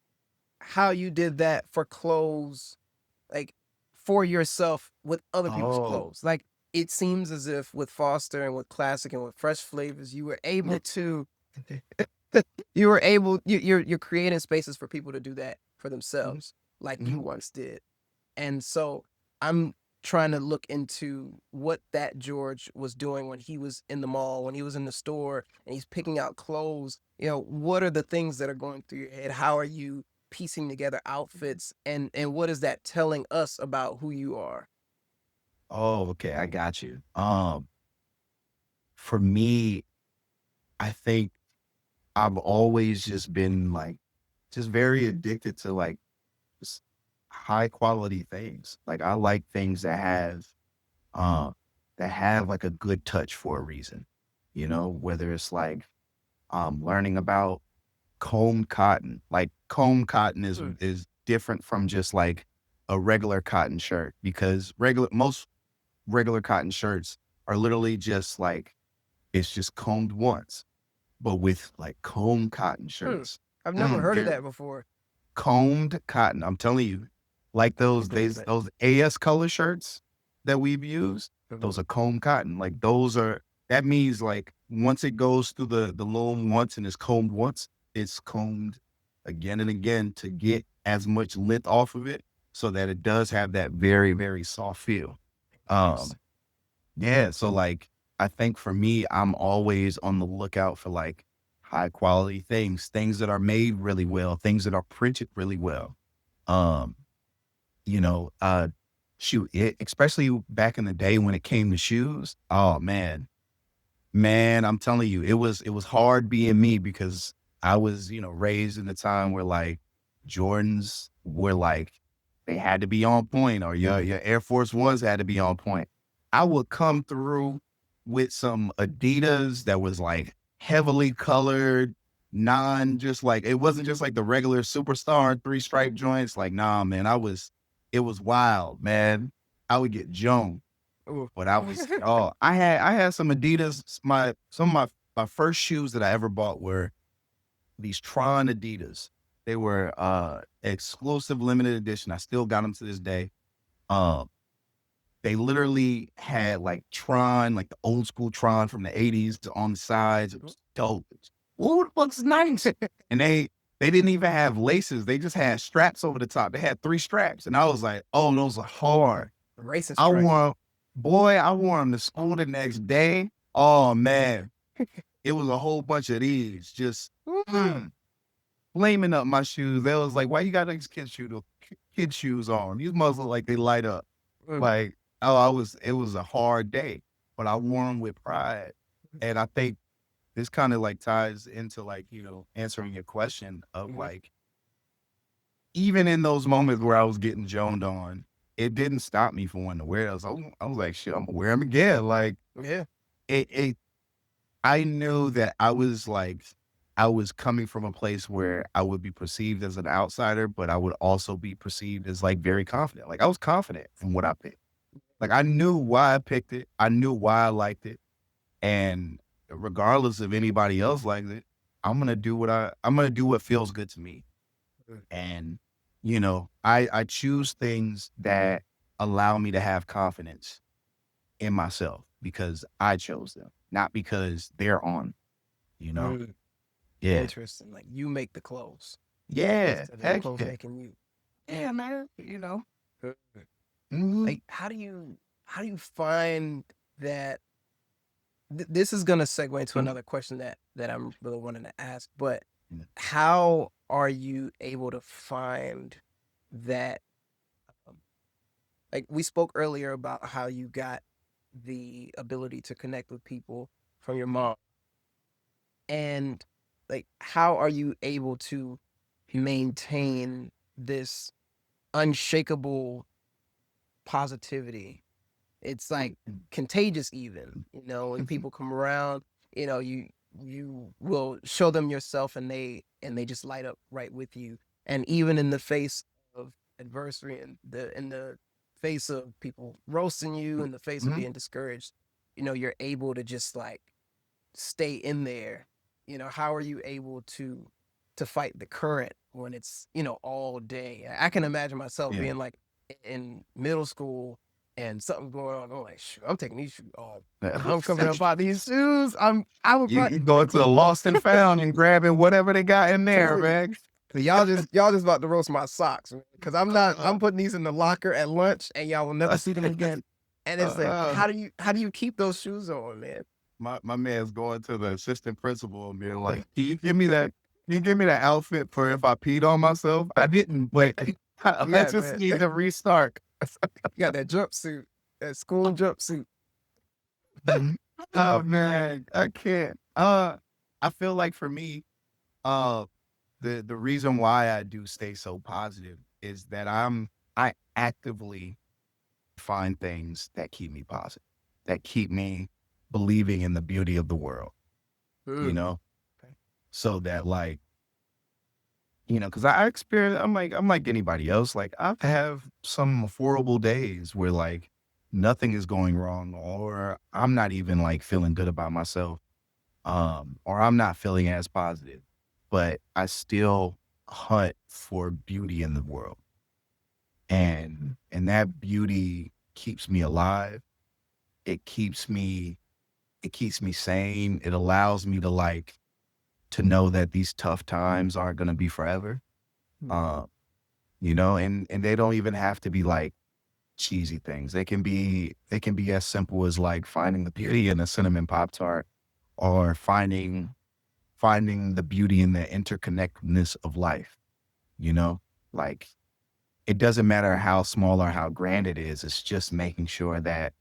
how you did that for clothes, like for yourself with other people's Oh, clothes. Like it seems as if with Foster and with Classic and with Fresh Flavors, you were able to you're creating spaces for people to do that for mhm, themselves, like you mhm. once did. And so I'm trying to look into what that George was doing when he was in the mall, when he was in the store and he's picking out clothes. What are the things that are going through your head? How are you piecing together outfits and what is that telling us about who you are? Oh, okay, I got you. For me, I think I've always just been like, just very addicted to like just high quality things. Like I like things um, that have like a good touch for a reason. Whether it's like learning about combed cotton. Like combed cotton is Hmm. is different from just like a regular cotton shirt because most regular cotton shirts are literally just like it's just combed once. But with like combed cotton Hmm. shirts, I've never heard of they're that before. combed cotton. I'm telling you, like those AS color shirts that we've used, those Mhm. are combed cotton. Like that means like once it goes through the loom once and it's combed once, it's combed again and again to get as much length off of it so that it does have that very, very soft feel. Um, Interesting. yeah, so like I think for me, I'm always on the lookout for like high quality things, things that are made really well, things that are printed really well. Um, you know, shoot, especially back in the day when it came to shoes. Oh man, I'm telling you, it was hard being me because I was, raised in a time where like Jordans were like they had to be on point, or your Air Force Ones had to be on point. I would come through with some Adidas that was like heavily colored, just like it wasn't just like the regular superstar three stripe joints. Like, nah, man, it was wild, man. I would get Joan. Ooh. But I had some Adidas. Some of my first shoes that I ever bought were these Tron Adidas. They were exclusive limited edition. I still got them to this day. Um, they literally had like Tron, like the old school Tron from the 80s on the sides. It was dope. Ooh, it looks nice. And they didn't even have laces. They just had straps over the top. They had 3 straps. And I was like, oh, those are hard. Racing I stripes. wore 'em boy, I wore them to school the next day. Oh, man. It was a whole bunch of these just, flaming up my shoes. They was like, "Why you got these kid shoes on? These must look like they light up." Mm, Like, oh, it was a hard day, but I wore them with pride. And I think this kinda, like, ties into, like, answering your question of, mhm. like, even in those moments where I was getting joned on, it didn't stop me from wanting to wear those. I was like, "Shit, Imma wear them again." Like, Yeah. it I knew that I was coming from a place where I would be perceived as an outsider, but I would also be perceived as, like, very confident. Like, I was confident in what I picked. Like, I knew why I picked it. I knew why I liked it. And regardless if anybody else likes it, I'm gonna do what feels good to me. Mm, And, I choose things that allow me to have confidence in myself because I chose them, not because they're on, you know? mm. Yeah. Interesting. Like you make the clothes Yeah. instead of the Heck clothes yeah. making you. Yeah, man. Mm. Mhm. Like how do you find that this is gonna segue into Mhm. another question that I'm really wanting to ask, but Yeah. how are you able to find that um, like we spoke earlier about how you got the ability to connect with people from your mom, and like how are you able to maintain this unshakable positivity? It's like contagious even, when Mhm. people come around, you will show them yourself and they just light up right with you. And even in the face of adversity and in the face of people roasting you, in the face of Mhm. being discouraged, you're able to just like stay in there. How are you able to fight the current when it's, all day? I can imagine myself Yeah. being like in middle school and something going on. I'm like, shoot, I'm taking these shoes off. I'm coming up out these shoes. I would You probably you going to the lost and found and grabbing whatever they got in there, tell you. man. So y'all just about to roast my socks because I'm Uh, putting these in the locker at lunch and y'all will never uh, see them again. And it's like, uh, how do you keep those shoes on, man? my man's going to the assistant principal and being like, Can you give me that outfit for if I peed on myself? I didn't, but I Yeah, just man. need to restart." You got that jumpsuit, that school jumpsuit. Oh man, I can't. I feel like for me, uh, the reason why I do stay so positive is that I actively find things that keep me positive, that keep me believing in the beauty of the world, you Mm, know? okay. So that like, because I experience I'm like anybody else. Like I have some horrible days where like nothing is going wrong or I'm not even like feeling good about myself. Or I'm not feeling as positive, but I still hunt for beauty in the world. And that beauty keeps me alive. It keeps me it keeps me sane. It allows me to like to know that these tough times aren't gonna be forever. Mm, Uh, and they don't even have to be like cheesy things. They can be as simple as like finding the beauty in a cinnamon Pop Tart or finding the beauty in the interconnectedness of life, you know? Like it doesn't matter how small or how grand it is. It's just making sure that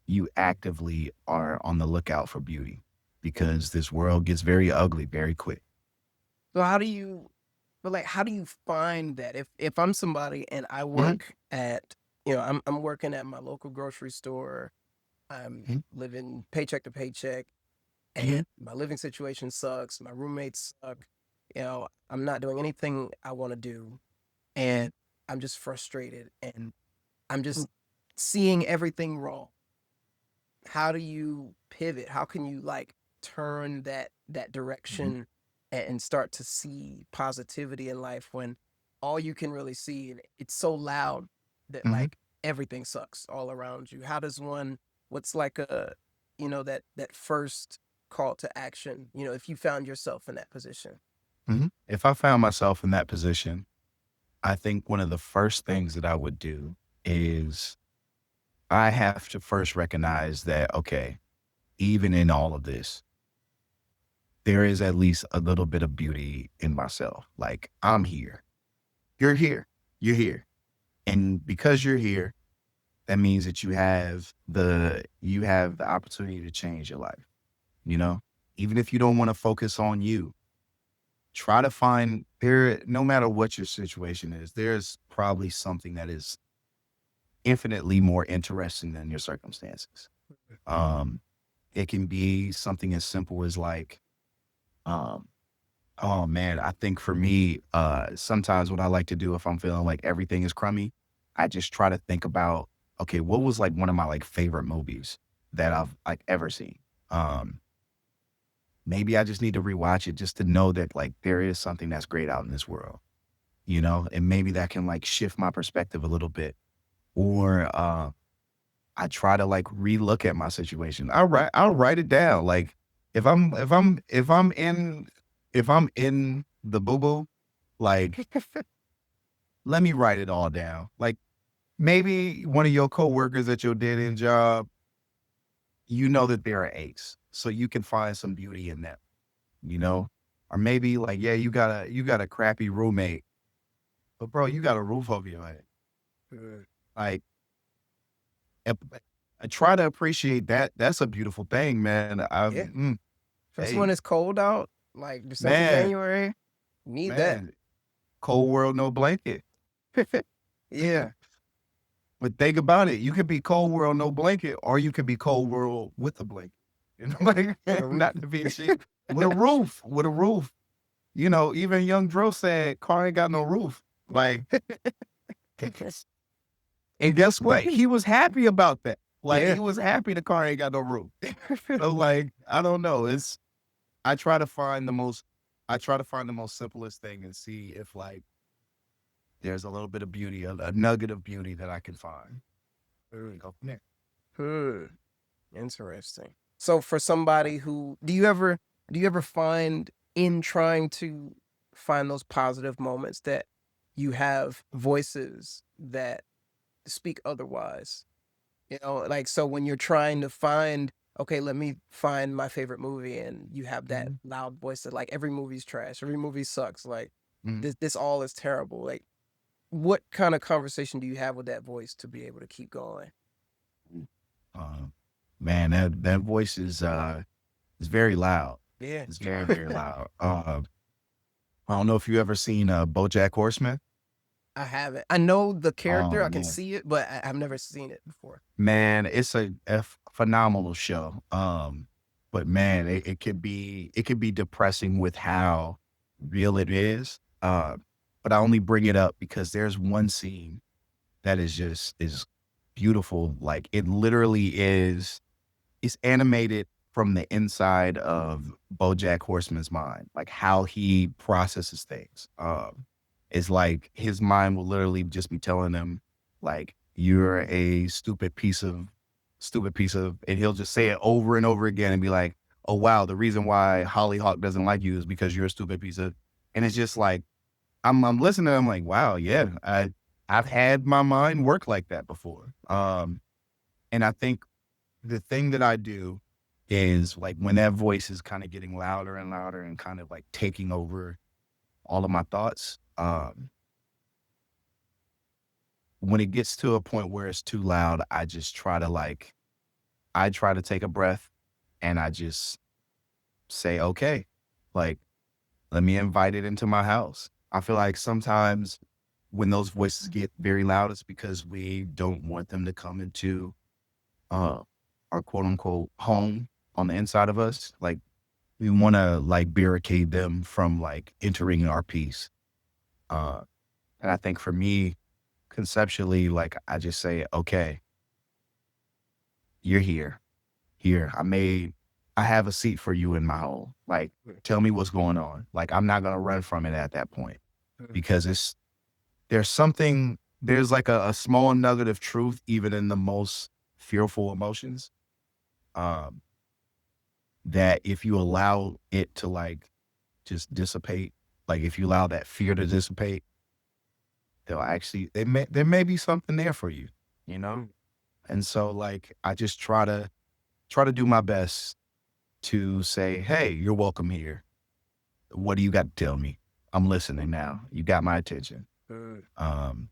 you actively are on the lookout for beauty because this world gets very ugly very quick. So how do you but like how do you find that if I'm somebody and I Mhm, work at I'm working at my local grocery store, I'm mhm, living paycheck to paycheck mhm, and my living situation sucks, my roommates suck, I'm not doing anything I want to do and I'm just frustrated and I'm just seeing everything wrong. How do you pivot? How can you like turn that mhm, direction and start to see positivity in life when all you can really see and it's so loud that mhm, like everything sucks all around you? How does one what's like a that first call to action, if you found yourself in that position? mhm. If I found myself in that position, I think one of the first things that I would do is I have to first recognize that, okay, even in all of this, there is at least a little bit of beauty in myself. Like I'm here. You're here. You're here. And because you're here, that means that you have the opportunity to change your life, you know? Even if you don't want to focus on you, try to find there no matter what your situation is, there's probably something that is infinitely more interesting than your circumstances. Um, it can be something as simple as like, um, oh man, I think for me, sometimes what I like to do if I'm feeling like everything is crummy, I just try to think about, okay, what was like one of my like favorite movies that I've like ever seen? Um, maybe I just need to rewatch it just to know that like there is something that's great out in this world, and maybe that can like shift my perspective a little bit. Or I try to like relook at my situation. I'll write it down. Like if I'm in the boo boo, like let me write it all down. Like maybe one of your coworkers at your dead end job, you know that they're an ace, so you can find some beauty in them. You know, or maybe like yeah, you got a crappy roommate, but bro, you got a roof over your head. Mm. Like ap- I try to appreciate that. That's a beautiful thing, man. Yeah. Especially when Hey, it's cold out, like December, man, January. You need that. man, cold world, no blanket. Yeah. But think about it. You could be cold world, no blanket, or you could be cold world with a blanket. With a Like, roof. not to be cheap. With a roof, with a roof. Even young Dro said, car ain't got no roof. Like, and guess what? He was happy about that. Like, Yeah. he was happy the car ain't got no roof. So, like, I don't know. I try to find the most, I try to find the most simplest thing and see if, like, there's a little bit of beauty, a nugget of beauty that I can find. Mm. Go from there. Hmm. Interesting. So for somebody who do you ever find in trying to find those positive moments that you have voices that speak otherwise? Like so when you're trying to find, okay, let me find my favorite movie and you have that Mhm, loud voice that like every movie's trash, every movie sucks, like mhm. this all is terrible. Like what kind of conversation do you have with that voice to be able to keep going? Uh, Man, that voice is very loud. Yeah. It's very, very loud. I don't know if you ever seen BoJack Horseman. I haven't. I know the Oh character, I can man, see it, but I've never seen it before. man, it's a phenomenal show. But man, it can be depressing with how real it is. But I only bring it up because there's one scene that is beautiful. Like it literally is. It's animated from the inside of BoJack Horseman's mind, like how he processes things. It's like his mind will literally just be telling him, like, "You're a stupid piece of," and he'll just say it over and over again and be like, "Oh wow, the reason why Hollyhock doesn't like you is because you're a stupid piece of," and it's just like I'm listening. I'm like, wow, yeah, I've had my mind work like that before. And I think the thing that I do is like when that voice is kind of getting louder and louder and kind of like taking over all of my thoughts, when it gets to a point where it's too loud, I just try to like, I try to take a breath and I just say, okay, like, let me invite it into my house. I feel like sometimes when those voices get very loud, it's because we don't want them to come into uh, our quote unquote home on the inside of us. Like we want to like barricade them from like entering our peace. Uh, and I think for me, conceptually, like I just say, okay, you're here. Here, I have a seat for you in my home. Like, tell me what's going on. Like, I'm not gonna run from it at that point because there's like a small nugget of truth even in the most fearful emotions. Um, that if you allow it to like just dissipate, like if you allow that fear to dissipate, they'll actually there may be something there for you, you know? And so like I just try to do my best to say, hey, you're welcome here. What do you got to tell me? I'm listening now. You got my attention. Mm, Um,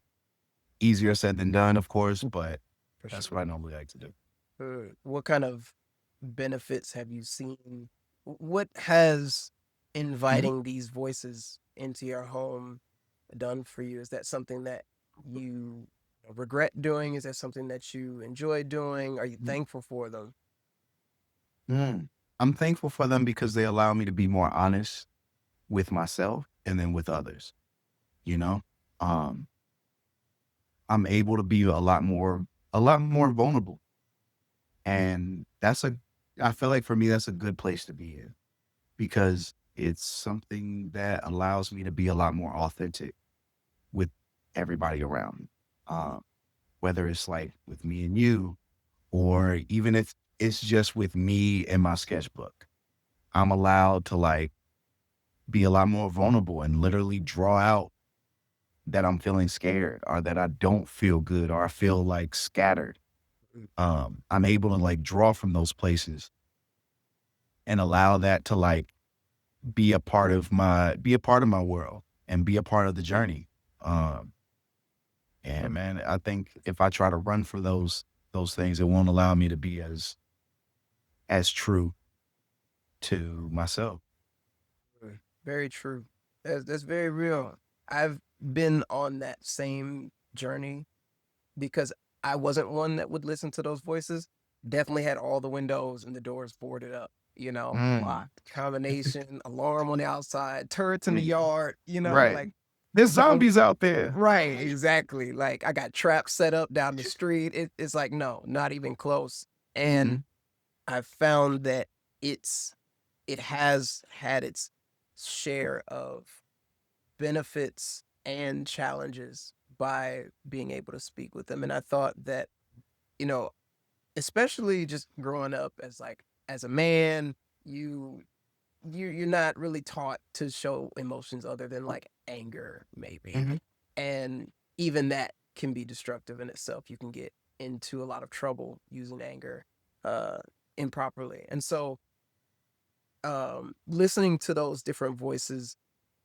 Easier said than done, of course, but for that's sure. what I normally like to do. What kind of benefits have you seen? What has Mhm. inviting these voices into your home done for you? Is that something that you regret doing? Is that something that you enjoy doing? Are you thankful for them? Mm. I'm thankful for them because they allow me to be more honest with myself and then with others, you know? Um, I'm able to be a lot more vulnerable. And I feel like for me, that's a good place to be in because it's something that allows me to be a lot more authentic with everybody around me. Um, Whether it's like with me and you, or even if it's just with me and my sketchbook, I'm allowed to like be a lot more vulnerable and literally draw out that I'm feeling scared or that I don't feel good or I feel like scattered. I'm able to like draw from those places and allow that to like be a part of my world and be a part of the journey. Um, and man, I think if I try to run for those things, it won't allow me to be as true to myself. Very true. That's very real. I've been on that same journey because I wasn't one that would listen to those voices. Definitely had all the windows and the doors boarded up, Mm. locked, combination, alarm on the outside, turrets in the Mm. yard, Right. like There's zone. zombies out there. Right, exactly. Like I got traps set up down the street. It's like, no, not even close. And Mhm. I found that it's it has had its share of benefits and challenges by being able to speak with them. And I thought that, you know, especially just growing up as a man, you you're not really taught to show emotions other than like anger, maybe. Mhm. And even that can be destructive in itself. You can get into a lot of trouble using anger uh improperly. And so listening to those different voices,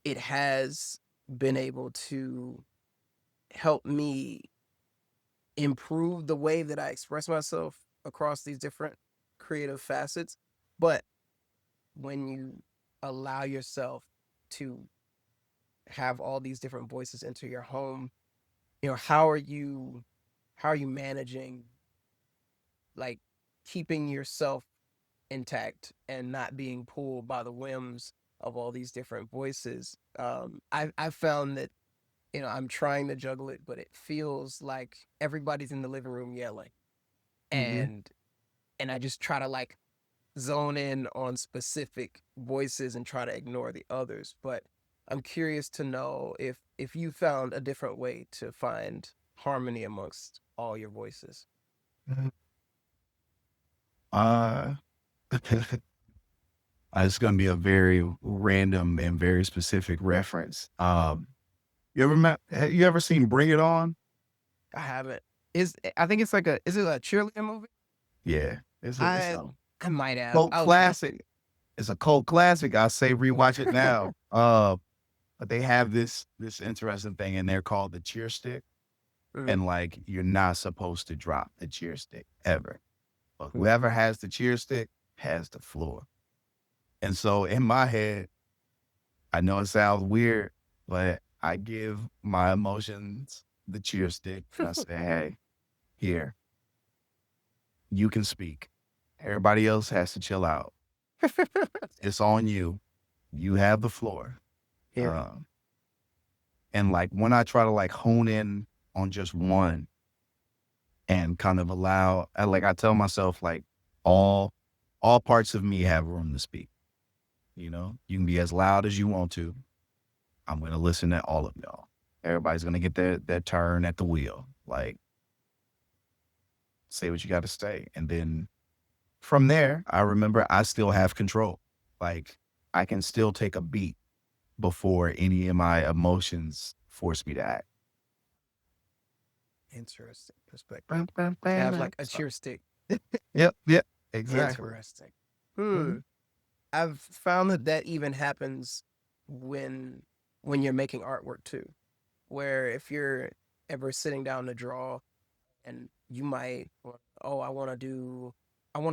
it has been able to help me improve the way that I express myself across these different creative facets. But when you allow yourself to have all these different voices enter your home, how are you managing like keeping yourself intact and not being pulled by the whims of all these different voices? I found that I'm trying to juggle it, but it feels like everybody's in the living room yelling, Mhm. and I just try to like zone in on specific voices and try to ignore the others. But I'm curious to know if you found a different way to find harmony amongst all your voices. Mhm. Uh, it's gonna be a very random and very specific reference. Have you ever seen Bring It On? I haven't. I think it's like is it a cheerleader movie? Yeah, it's I a I might have. cult classic. It's a cult classic. I say rewatch it now. But they have this interesting thing in there called the cheer stick, Mhm. and like you're not supposed to drop the cheer stick ever. But whoever has the cheer stick has the floor. And so in my head, I know it sounds weird, but I give my emotions the cheer stick. And I say, hey, here, you can speak. Everybody else has to chill out. It's on you. You have the floor. Yeah. Um, and like when I try to like hone in on just one and kind of allow, like I tell myself, like all all parts of me have room to speak. You know, you can be as loud as you want to. I'm gonna listen to all of y'all. Everybody's gonna get their turn at the wheel. Like, say what you got to say, and then from there, I remember I still have control. Like, I can still take a beat before any of my emotions force me to act. Interesting perspective. Bam, bam, To bam, have bam. like a cheer stick. Yep, yep, exactly. Interesting. Mhm, I've found that that even happens when you're making artwork too, where if you're ever sitting down to draw and you might, oh, I want to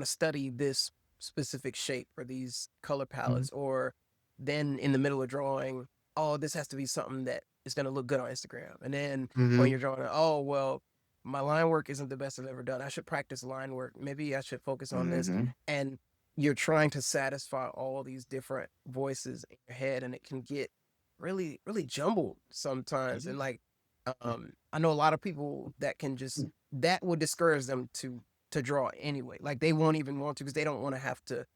study this specific shape or these color mhm, palettes, or then in the middle of drawing, oh, this has to be something that is going to look good on Instagram. And then when mhm, you're drawing, oh, well, my line work isn't the best I've ever done. I should practice line work. Maybe I should focus on this. mhm, And you're trying to satisfy all these different voices in your head, and it can get really, really jumbled sometimes. yeah, And like, I know a lot of people that can just that would discourage them to draw anyway. Like they won't even want to because they don't want to have to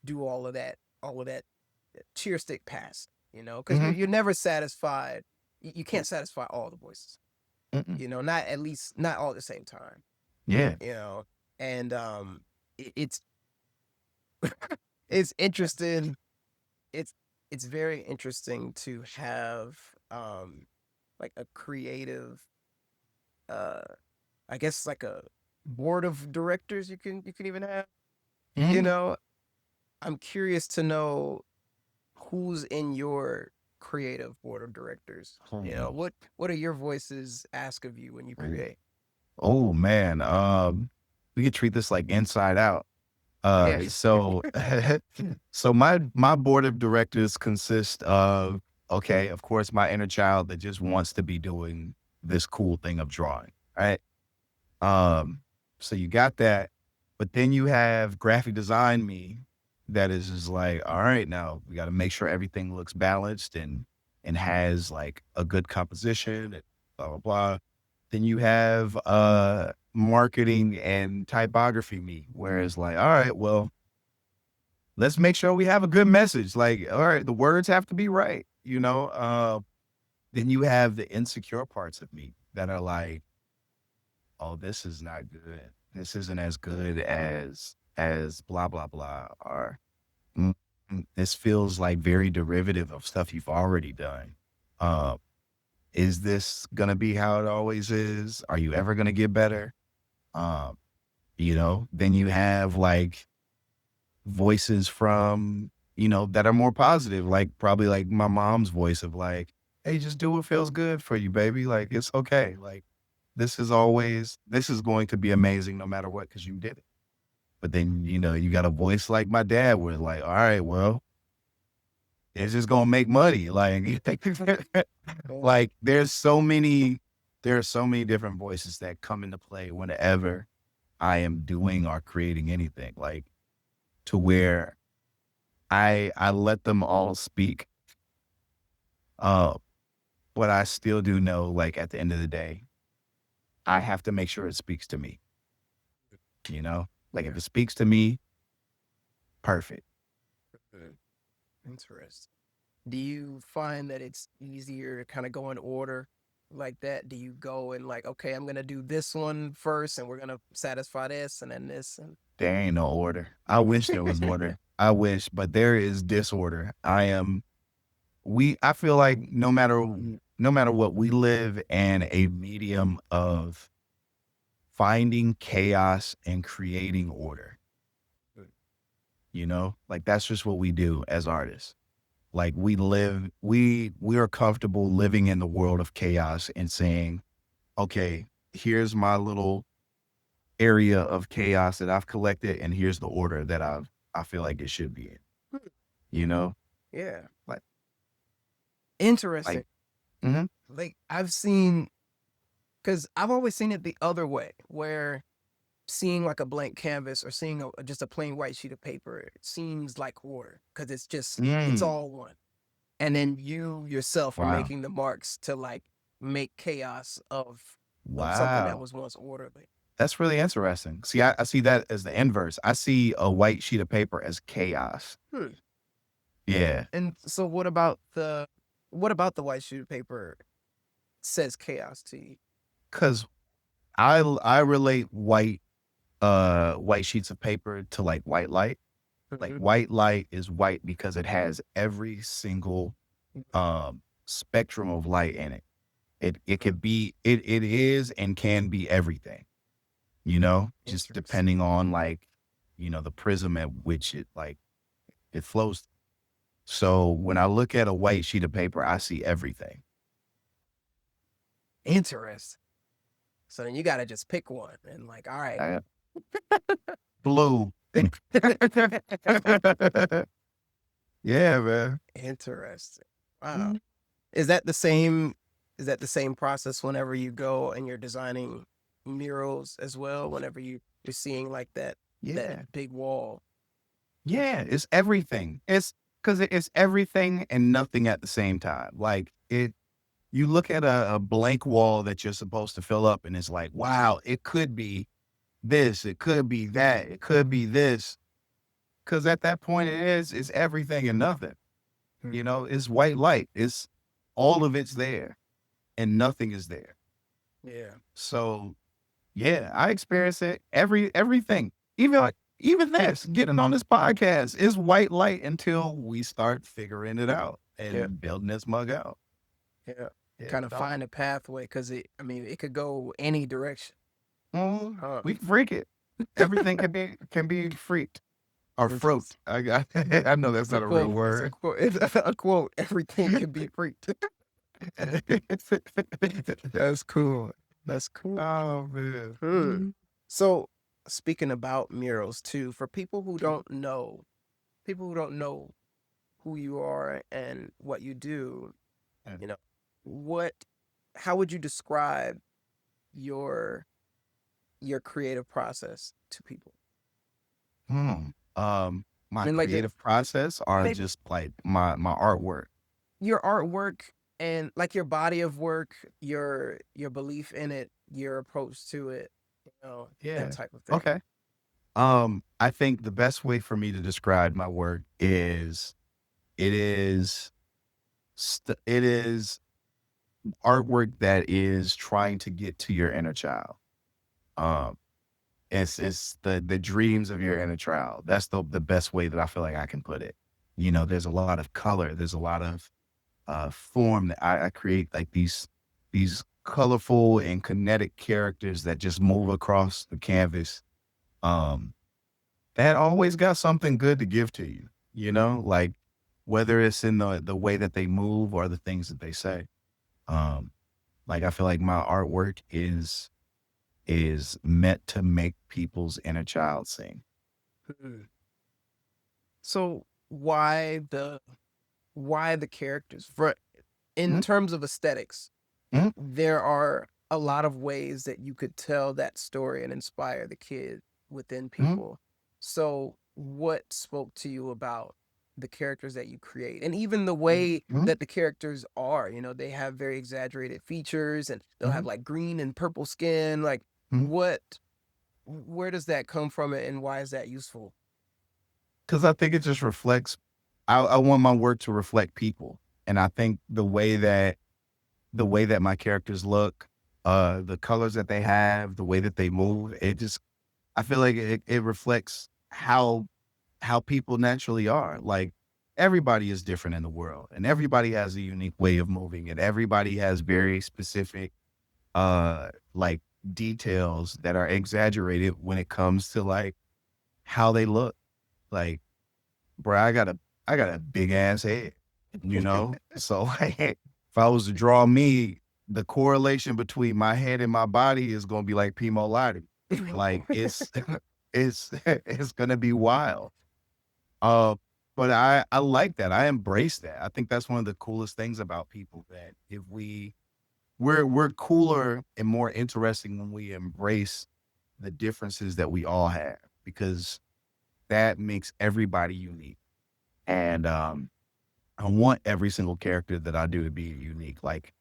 do all of that cheer stick pass. You know, because mhm, you're never satisfied. You can't satisfy all the voices. mm-mm, You know, not at least not all at the same time. yeah, You know, and it's it's interesting. It's it's very interesting to have like a creative uh I guess like a board of directors you can even have. You mhm, know, I'm curious to know who's in your creative board of directors. You know, mhm, what are your voices ask of you when you ooh. create? Oh man, we could treat this like Inside Out. Yeah. So so my board of directors consist of, okay, of course, my inner child that just wants to be doing this cool thing of drawing, right? Um, so you got that, but then you have graphic design me that is just like, all right, now we got to make sure everything looks balanced and has like a good composition and blah blah blah. Then you have marketing and typography me, whereas like, all right, well, let's make sure we have a good message. Like, all right, the words have to be right, you know? Then you have the insecure parts of me that are like, oh, this is not good. This isn't as good as blah blah blah. Or "Mm, this feels like very derivative of stuff you've already done. Uh, is this gonna be how it always is? Are you ever gonna get better? Um, then you have like voices from, that are more positive, like probably like my mom's voice of like, hey, just do what feels good for you, baby. Like it's okay. Like this is going to be amazing no matter what, because you did it. But then, you got a voice like my dad where like, all right, well, it's just gonna make money. Like Yeah. like there are so many different voices that come into play whenever I am doing or creating anything. Like to where I let them all speak. Uh, but I still do know, like at the end of the day, I have to make sure it speaks to me. Like if Yeah. it speaks to me, perfect. Mhm. Interesting. Do you find that it's easier to kind of go in order like that? Do you go and like, okay, I'm gonna do this one first, and we're gonna satisfy this, and then this, and There ain't no order. I wish there was order. I wish, but there is disorder. I feel like no matter no matter what, we live in a medium of finding chaos and creating order. You know, like that's just what we do as artists. Like we are comfortable living in the world of chaos and saying, okay, here's my little area of chaos that I've collected, and here's the order that I feel like it should be in. Hmm. You know, Yeah. like Interesting. like mhm, Like I've seen, because I've always seen it the other way, where seeing like a blank canvas or seeing just a plain white sheet of paper, it seems like water because it's mm, all one. And then you yourself are wow, making the marks to like make chaos of something that wow. was once orderly. That's really interesting. See, I see that as the inverse. I see a white sheet of paper as chaos. Hmm. Yeah, And so what about the white sheet of paper says chaos to you? because I relate white sheets of paper to like white light. Like Mhm. white light is white because it has every single spectrum of light in it. It could be it is and can be everything, you know, just Interesting. depending on like, the prism at which it flows. So when I look at a white sheet of paper, I see everything. Interesting. So then you got to just pick one and like, all right. I, blue. Yeah, man. Interesting. Wow. Mhm. Is that the same? Is that the same process whenever you go and you're designing murals as well? Whenever you're seeing like that Yeah. big wall. Yeah, it's everything. It's because it's everything and nothing at the same time. Like you look at a blank wall that you're supposed to fill up, and it's like, wow, it could be this, it could be that, it could be this. Because at that point, it's everything and nothing. Hmm. It's white light. It's all of it's there, and nothing is there. Yeah. So yeah, I experience it everything. Even this, getting on this podcast is white light until we start figuring it out Yeah. and building this mug out. Yeah. Yeah, Kind of dog. find a pathway because I mean, it could go any direction. Huh. We can freak it. Everything can be freaked or fruit. Interesting. I got I know that's It's a not a real quote. It's a word. quote. It's a quote. Everything can be freaked. That's cool. That's cool. Oh man. Hmm. So speaking about murals too, for people who don't know who you are and what you do, you know, what how would you describe your your creative process to people? Hmm. I My mean, like creative process are maybe just like my artwork. your artwork and like your body of work, your belief in it, your approach to it, that Yeah. type of thing. Okay. I think the best way for me to describe my work is it is it is artwork that is trying to get to your inner child. Um, it's the dreams of your inner child. That's the best way that I feel like I can put it. There's a lot of color. There's a lot of form that I create, like these colorful and kinetic characters that just move across the canvas. Um, that always got something good to give to you, like whether it's in the way that they move or the things that they say. Um, like I feel like my artwork is meant to make people's inner child sing. Hmm. So why the characters? For in Mhm, terms of aesthetics, mhm, there are a lot of ways that you could tell that story and inspire the kid within mhm, people. So, what spoke to you about the characters that you create? And even the way mhm, that the characters are, they have very exaggerated features and they'll have mhm, like green and purple skin. Like, mhm. where does that come from and why is that useful? 'Cause I think it just reflects. I want my work to reflect people, and I think the way that my characters look, the colors that they have, the way that they move, I feel like it reflects how people naturally are. Like everybody is different in the world, and everybody has a unique way of moving, and everybody has very specific, like, details that are exaggerated when it comes to, like, how they look. Like, bro, I got a big ass head, you know? So, like, if I was to draw me, the correlation between my head and my body is gonna be like Primo Lottie. Like, it's it's gonna be wild. Uh, but I like that. I embrace that. I think that's one of the coolest things about people, that if we're cooler and more interesting when we embrace the differences that we all have, because that makes everybody unique. And I want every single character that I do to be unique. Like,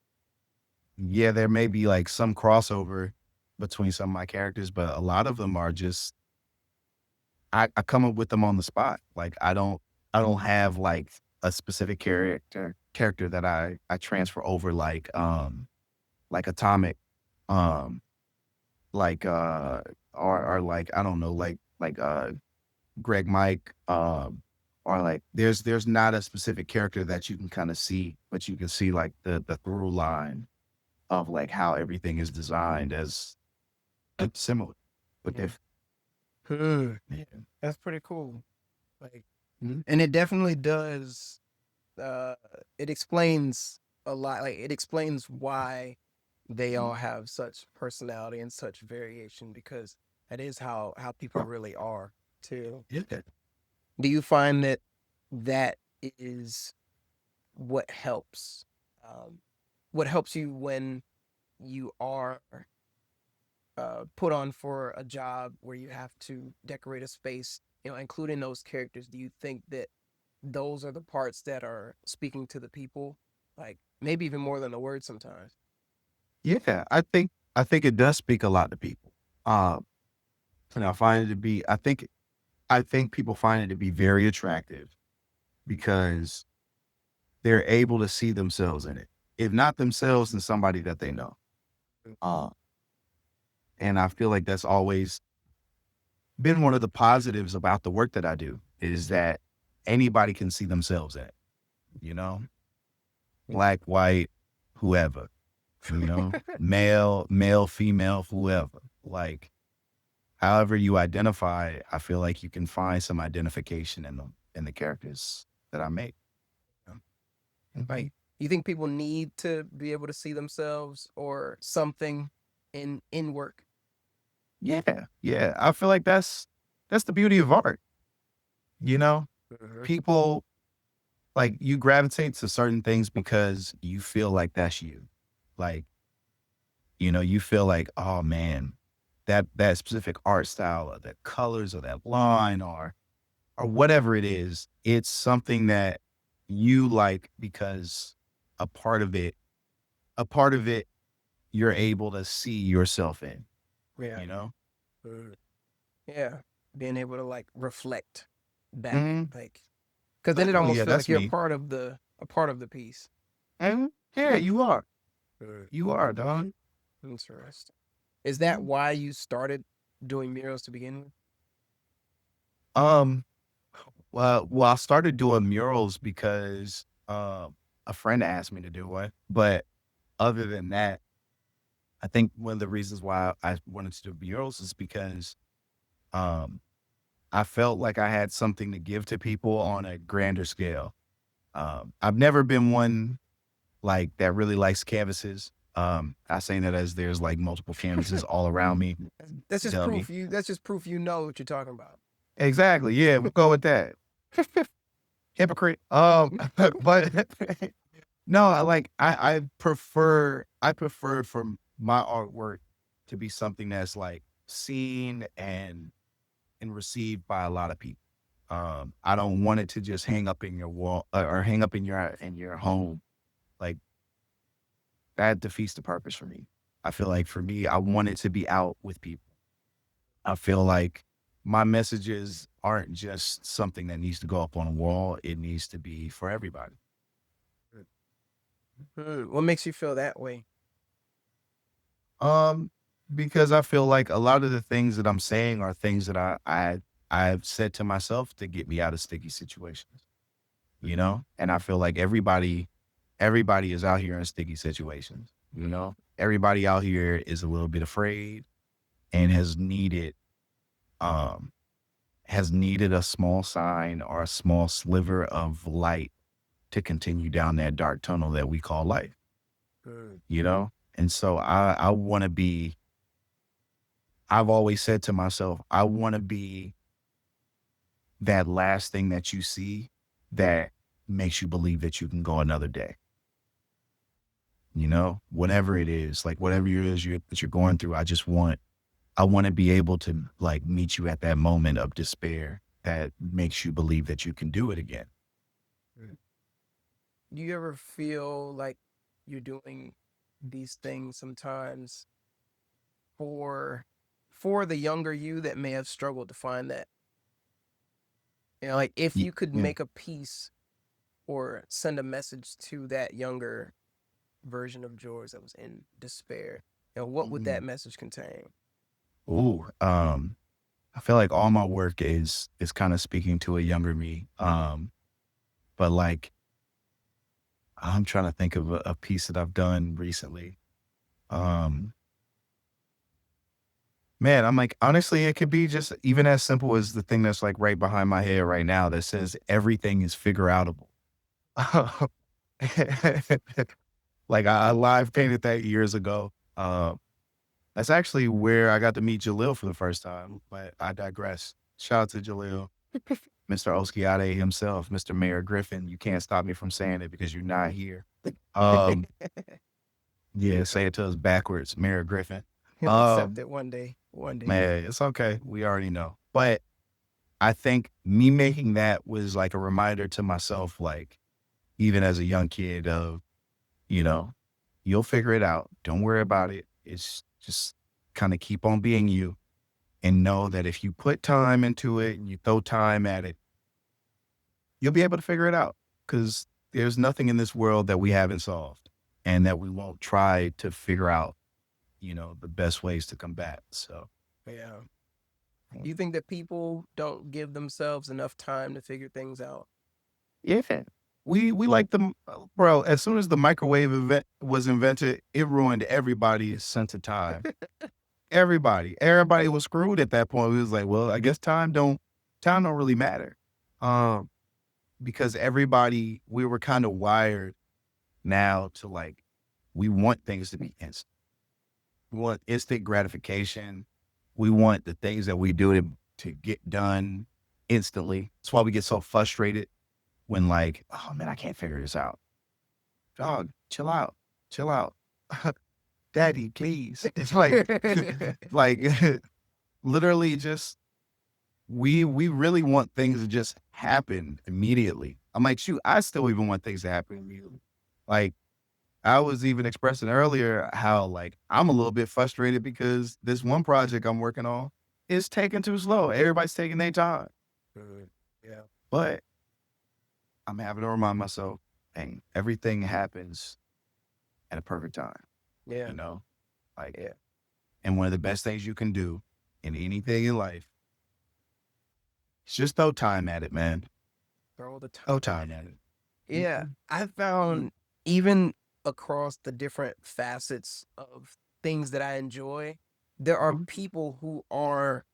yeah, there may be like some crossover between some of my characters, but a lot of them are just I come up with them on the spot. Like, I don't have like a specific character that I transfer over, like Atomic, um like or like, I don't know, like Greg Mike, or like, there's not a specific character that you can kind of see, but you can see like the through line of like how everything is designed as similar, but Yeah. if Hmm. yeah. That's pretty cool. Like, Mhm. and it definitely does. Uh, it explains a lot. Like, it explains why they all have such personality and such variation, because that is how people really are too. Yeah. Do you find that that is what helps? Um, what helps you when you are put on for a job where you have to decorate a space, including those characters? Do you think that those are the parts that are speaking to the people, like maybe even more than the words sometimes? Yeah, I think it does speak a lot to people. Um, and I find it to be I think people find it to be very attractive because they're able to see themselves in it. If not themselves, then somebody that they know. Uh, and I feel like that's always been one of the positives about the work that I do, is that anybody can see themselves in it, you know? Black, white, whoever, male, female, whoever. Like, however you identify, I feel like you can find some identification in them, in the characters that I make. Mhm. Like, you think people need to be able to see themselves or something in work? Yeah, yeah. I feel like that's the beauty of art. You know, Mhm. people, like, you gravitate to certain things because you feel like that's you. Like, you feel like, oh man, that specific art style or the colors or that line or whatever it is, it's something that you like because a part of it, a part of it, you're able to see yourself in, Yeah. you know? Mhm. Yeah. Being able to like reflect back, Mhm. like, because then it Literally, almost yeah, feels that's like you're me. a part of the piece. Mhm. Yeah, you are. Mhm. You are, dog. Interesting. Is that why you started doing murals to begin with? Um, well, I started doing murals because a friend asked me to do one. But other than that, I think one of the reasons why I wanted to do murals is because um I felt like I had something to give to people on a grander scale. I've never been one like that really likes canvases. I say that as there's like multiple canvases all around me. That's just Dummy. proof you. That's just proof you know what you're talking about. Exactly. Yeah, we'll go with that. Hypocrite. But no, I prefer for my artwork to be something that's like seen and received by a lot of people. I don't want it to just hang up in your wall or hang up in your home. Like, that defeats the purpose for me. I feel like for me, I want it to be out with people. I feel like my messages aren't just something that needs to go up on a wall. It needs to be for everybody. What makes you feel that way? Um, because I feel like a lot of the things that I'm saying are things that I've said to myself to get me out of sticky situations. you know? And I feel like everybody is out here in sticky situations, you know? Everybody out here is a little bit afraid and um has needed a small sign or a small sliver of light to continue down that dark tunnel that we call life, Mm. you know? And so I want to be, I've always said to myself, I want to be that last thing that you see that makes you believe that you can go another day, you know, whatever it is, like whatever it is that you're going through. I want to be able to like meet you at that moment of despair that makes you believe that you can do it again. Mm. Do you ever feel like you're doing these things sometimes for the younger you that may have struggled to find that? You know, like if you could Yeah. make a piece or send a message to that younger version of George that was in despair, you know, what would that message contain? Ooh, I feel like all my work is kind of speaking to a younger me. But like I'm trying to think of a piece that I've done recently. Um, Man, I'm like, honestly, it could be just even as simple as the thing that's like right behind my head right now that says everything is figure outable. Like I live painted that years ago. That's actually where I got to meet Jalil for the first time, but I digress. Shout out to Jalil, Mr. Oskiade himself, Mr. Mayor Griffin. You can't stop me from saying it because you're not here. Um, yeah, say it to us backwards, Mayor Griffin. He'll accept Um, it one day. One day. Man, it's okay. We already know. But I think me making that was like a reminder to myself, like, even as a young kid, of, you know, you'll figure it out. Don't worry about it. It's just kind of keep on being you and know that if you put time into it and you throw time at it, you'll be able to figure it out. Because there's nothing in this world that we haven't solved and that we won't try to figure out, you know, the best ways to combat. So, Yeah. Do you think that people don't give themselves enough time to figure things out? yeah, we like the bro. As soon as the microwave was invented, it ruined everybody's sense of time. Everybody was screwed at that point. It was like, well, I guess time don't really matter, um, because everybody we were kind of wired now to like we want things to be instant. We want instant gratification. We want the things that we do to get done instantly. That's why we get so frustrated when like, oh man, I can't figure this out. Dog, chill out, chill out. Daddy, please. It's like, like literally just, we really want things to just happen immediately. I'm like, shoot, I still even want things to happen immediately. Like I was even expressing earlier how like, I'm a little bit frustrated because this one project I'm working on is taking too slow. Everybody's taking their time, Mhm. Yeah. but I'm having to remind myself, hey, everything happens at a perfect time, Yeah. you know? Like, Yeah. and one of the best things you can do in anything in life is just throw time at it, man. Throw the Throw time time at at it. it. Yeah. Mhm. I found even across the different facets of things that I enjoy, there are Mhm. people who are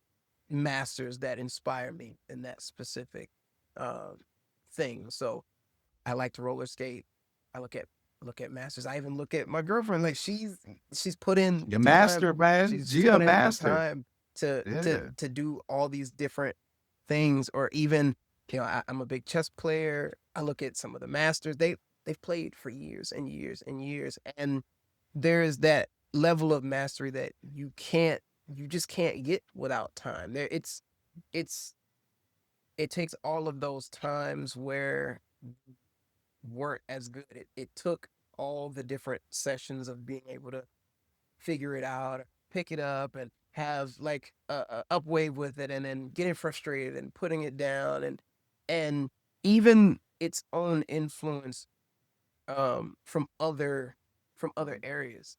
masters that inspire me in that specific um, thing. So I like to roller skate. I look at masters. I even look at my girlfriend. Like she's put in Your time. master, man. She's Gia put in the master. time to Yeah. do all these different things. Or even, you know, I'm a big chess player. I look at some of the masters. They've played for years and years and years, and there is that level of mastery that you just can't get without time. It's it takes all of those times where weren't as good. It took all the different sessions of being able to figure it out, pick it up, and have like a upwave with it, and then getting frustrated and putting it down, and even its own influence from other areas.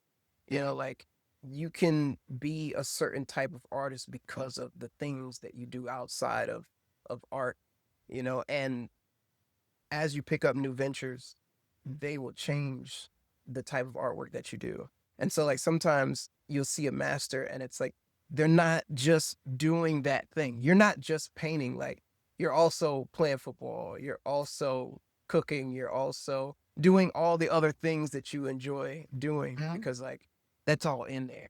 You know, like you can be a certain type of artist because of the things that you do outside of art. You know, and as you pick up new ventures, they will change the type of artwork that you do. And so like sometimes you'll see a master and it's like they're not just doing that thing. You're not just painting, like you're also playing football, you're also cooking, you're also doing all the other things that you enjoy doing Mhm. because like that's all in there,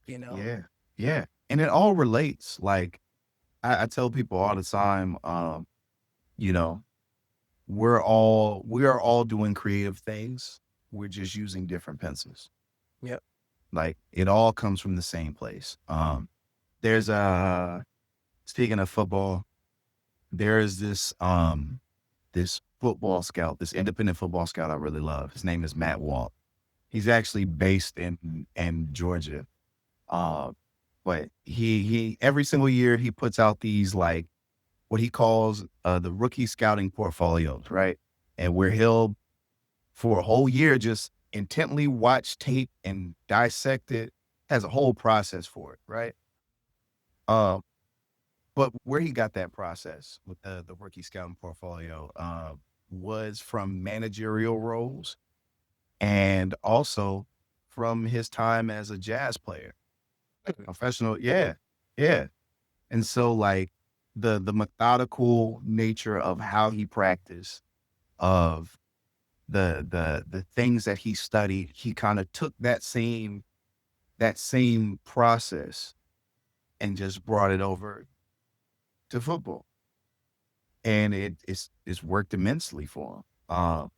you know? Yeah. Yeah. And it all relates. Like I tell people all the time, you know, we are all doing creative things. We're just using different pencils. Yep. Like it all comes from the same place. There's a speaking of football, there is this football scout, this independent football scout I really love. His name is Matt Walt. He's actually based in Georgia. Uh, but he every single year he puts out these like what he calls the rookie scouting portfolios, right? And where he'll for a whole year just intently watch tape and dissect it, has a whole process for it, right? Um, but where he got that process with the rookie scouting portfolio was from managerial roles and also from his time as a jazz player, professional. Yeah, yeah. And so like the methodical nature of how he practiced, of the things that he studied, he kind of took that same process and just brought it over to football. And it's worked immensely for him.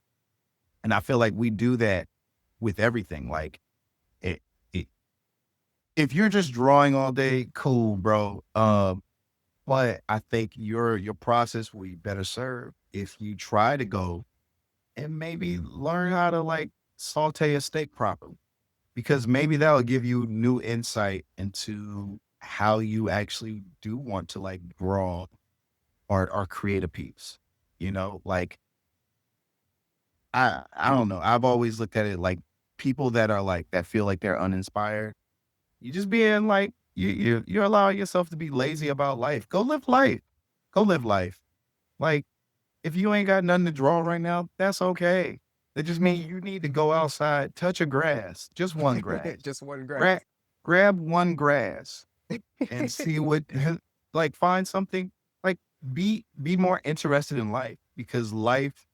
And I feel like we do that with everything. Like it, it if you're just drawing all day, cool, bro. But I think your process will be better served if you try to go and maybe learn how to like saute a steak properly. Because maybe that'll give you new insight into how you actually do want to like draw or create a piece. You know, like I don't know. I've always looked at it like people that are like that feel like they're uninspired. You just being like you're allowing yourself to be lazy about life. Go live life. Go live life. Like if you ain't got nothing to draw right now, that's okay. That just means you need to go outside, touch a grass, just one grass. Just one grass. Grab grab one grass and see what like find something like be more interested in life because life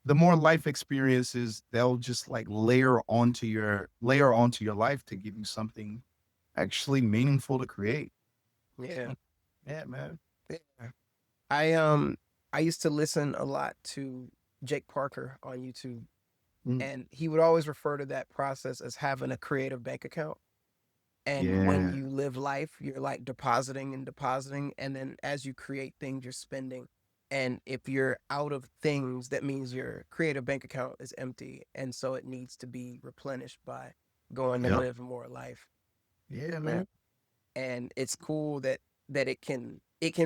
the more life experiences they'll just like layer onto your life to give you something actually meaningful to create. Yeah. Yeah, man. Yeah. I used to listen a lot to Jake Parker on YouTube, Mm. and he would always refer to that process as having a creative bank account. And when Yeah. you live life, you're like depositing and depositing, and then as you create things, you're spending. And if you're out of things, that means your creative bank account is empty, and so it needs to be replenished by going to Yep. live more life. Yeah, And man. and it's cool that it can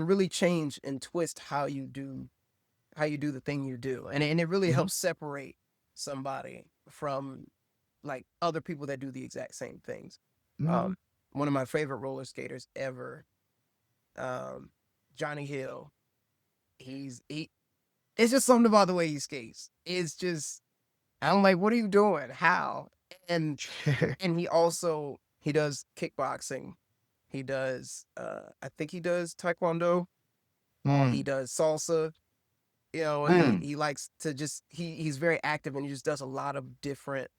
really change and twist how you do the thing you do, and it really Mhm. helps separate somebody from like other people that do the exact same things. Mhm. um One of my favorite roller skaters ever, um Johnny Hill, he it's just something about the way he skates. It's just, I'm like, what are you doing, how? and and he does kickboxing, he does I think he does taekwondo, he Mm. does salsa. He Mm. he likes to just he's very active, and he just does a lot of different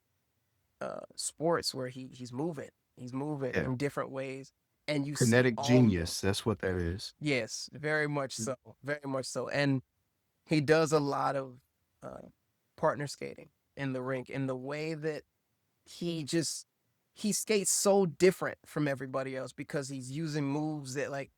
sports where he's moving Yeah. in different ways, and you see Kinetic all of them. genius. That's what that is. Yes, very much so, very much so. And he does a lot of uh partner skating in the rink, in the way that he just he skates so different from everybody else because he's using moves that like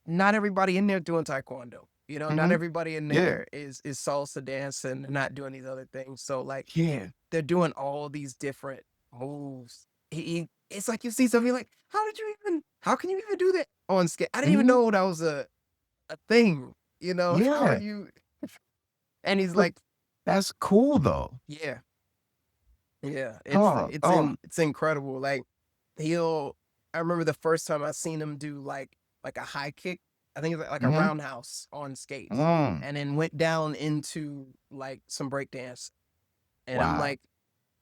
not everybody in there doing taekwondo. Not Mhm. everybody in Yeah. there is salsa dancing and not doing these other things. So like Yeah. they're doing all these different moves. It's like you see something you're like, how can you even do that on skate? I didn't even Mhm. know that was a thing. How are Yeah. you? And he's But like, that's cool though. yeah, yeah, Oh, oh. it's incredible. Like he'll, I remember the first time I seen him do like a high kick. I think it's like a Mhm. roundhouse on skates, Mm. and then went down into like some breakdance. And I'm Wow. like,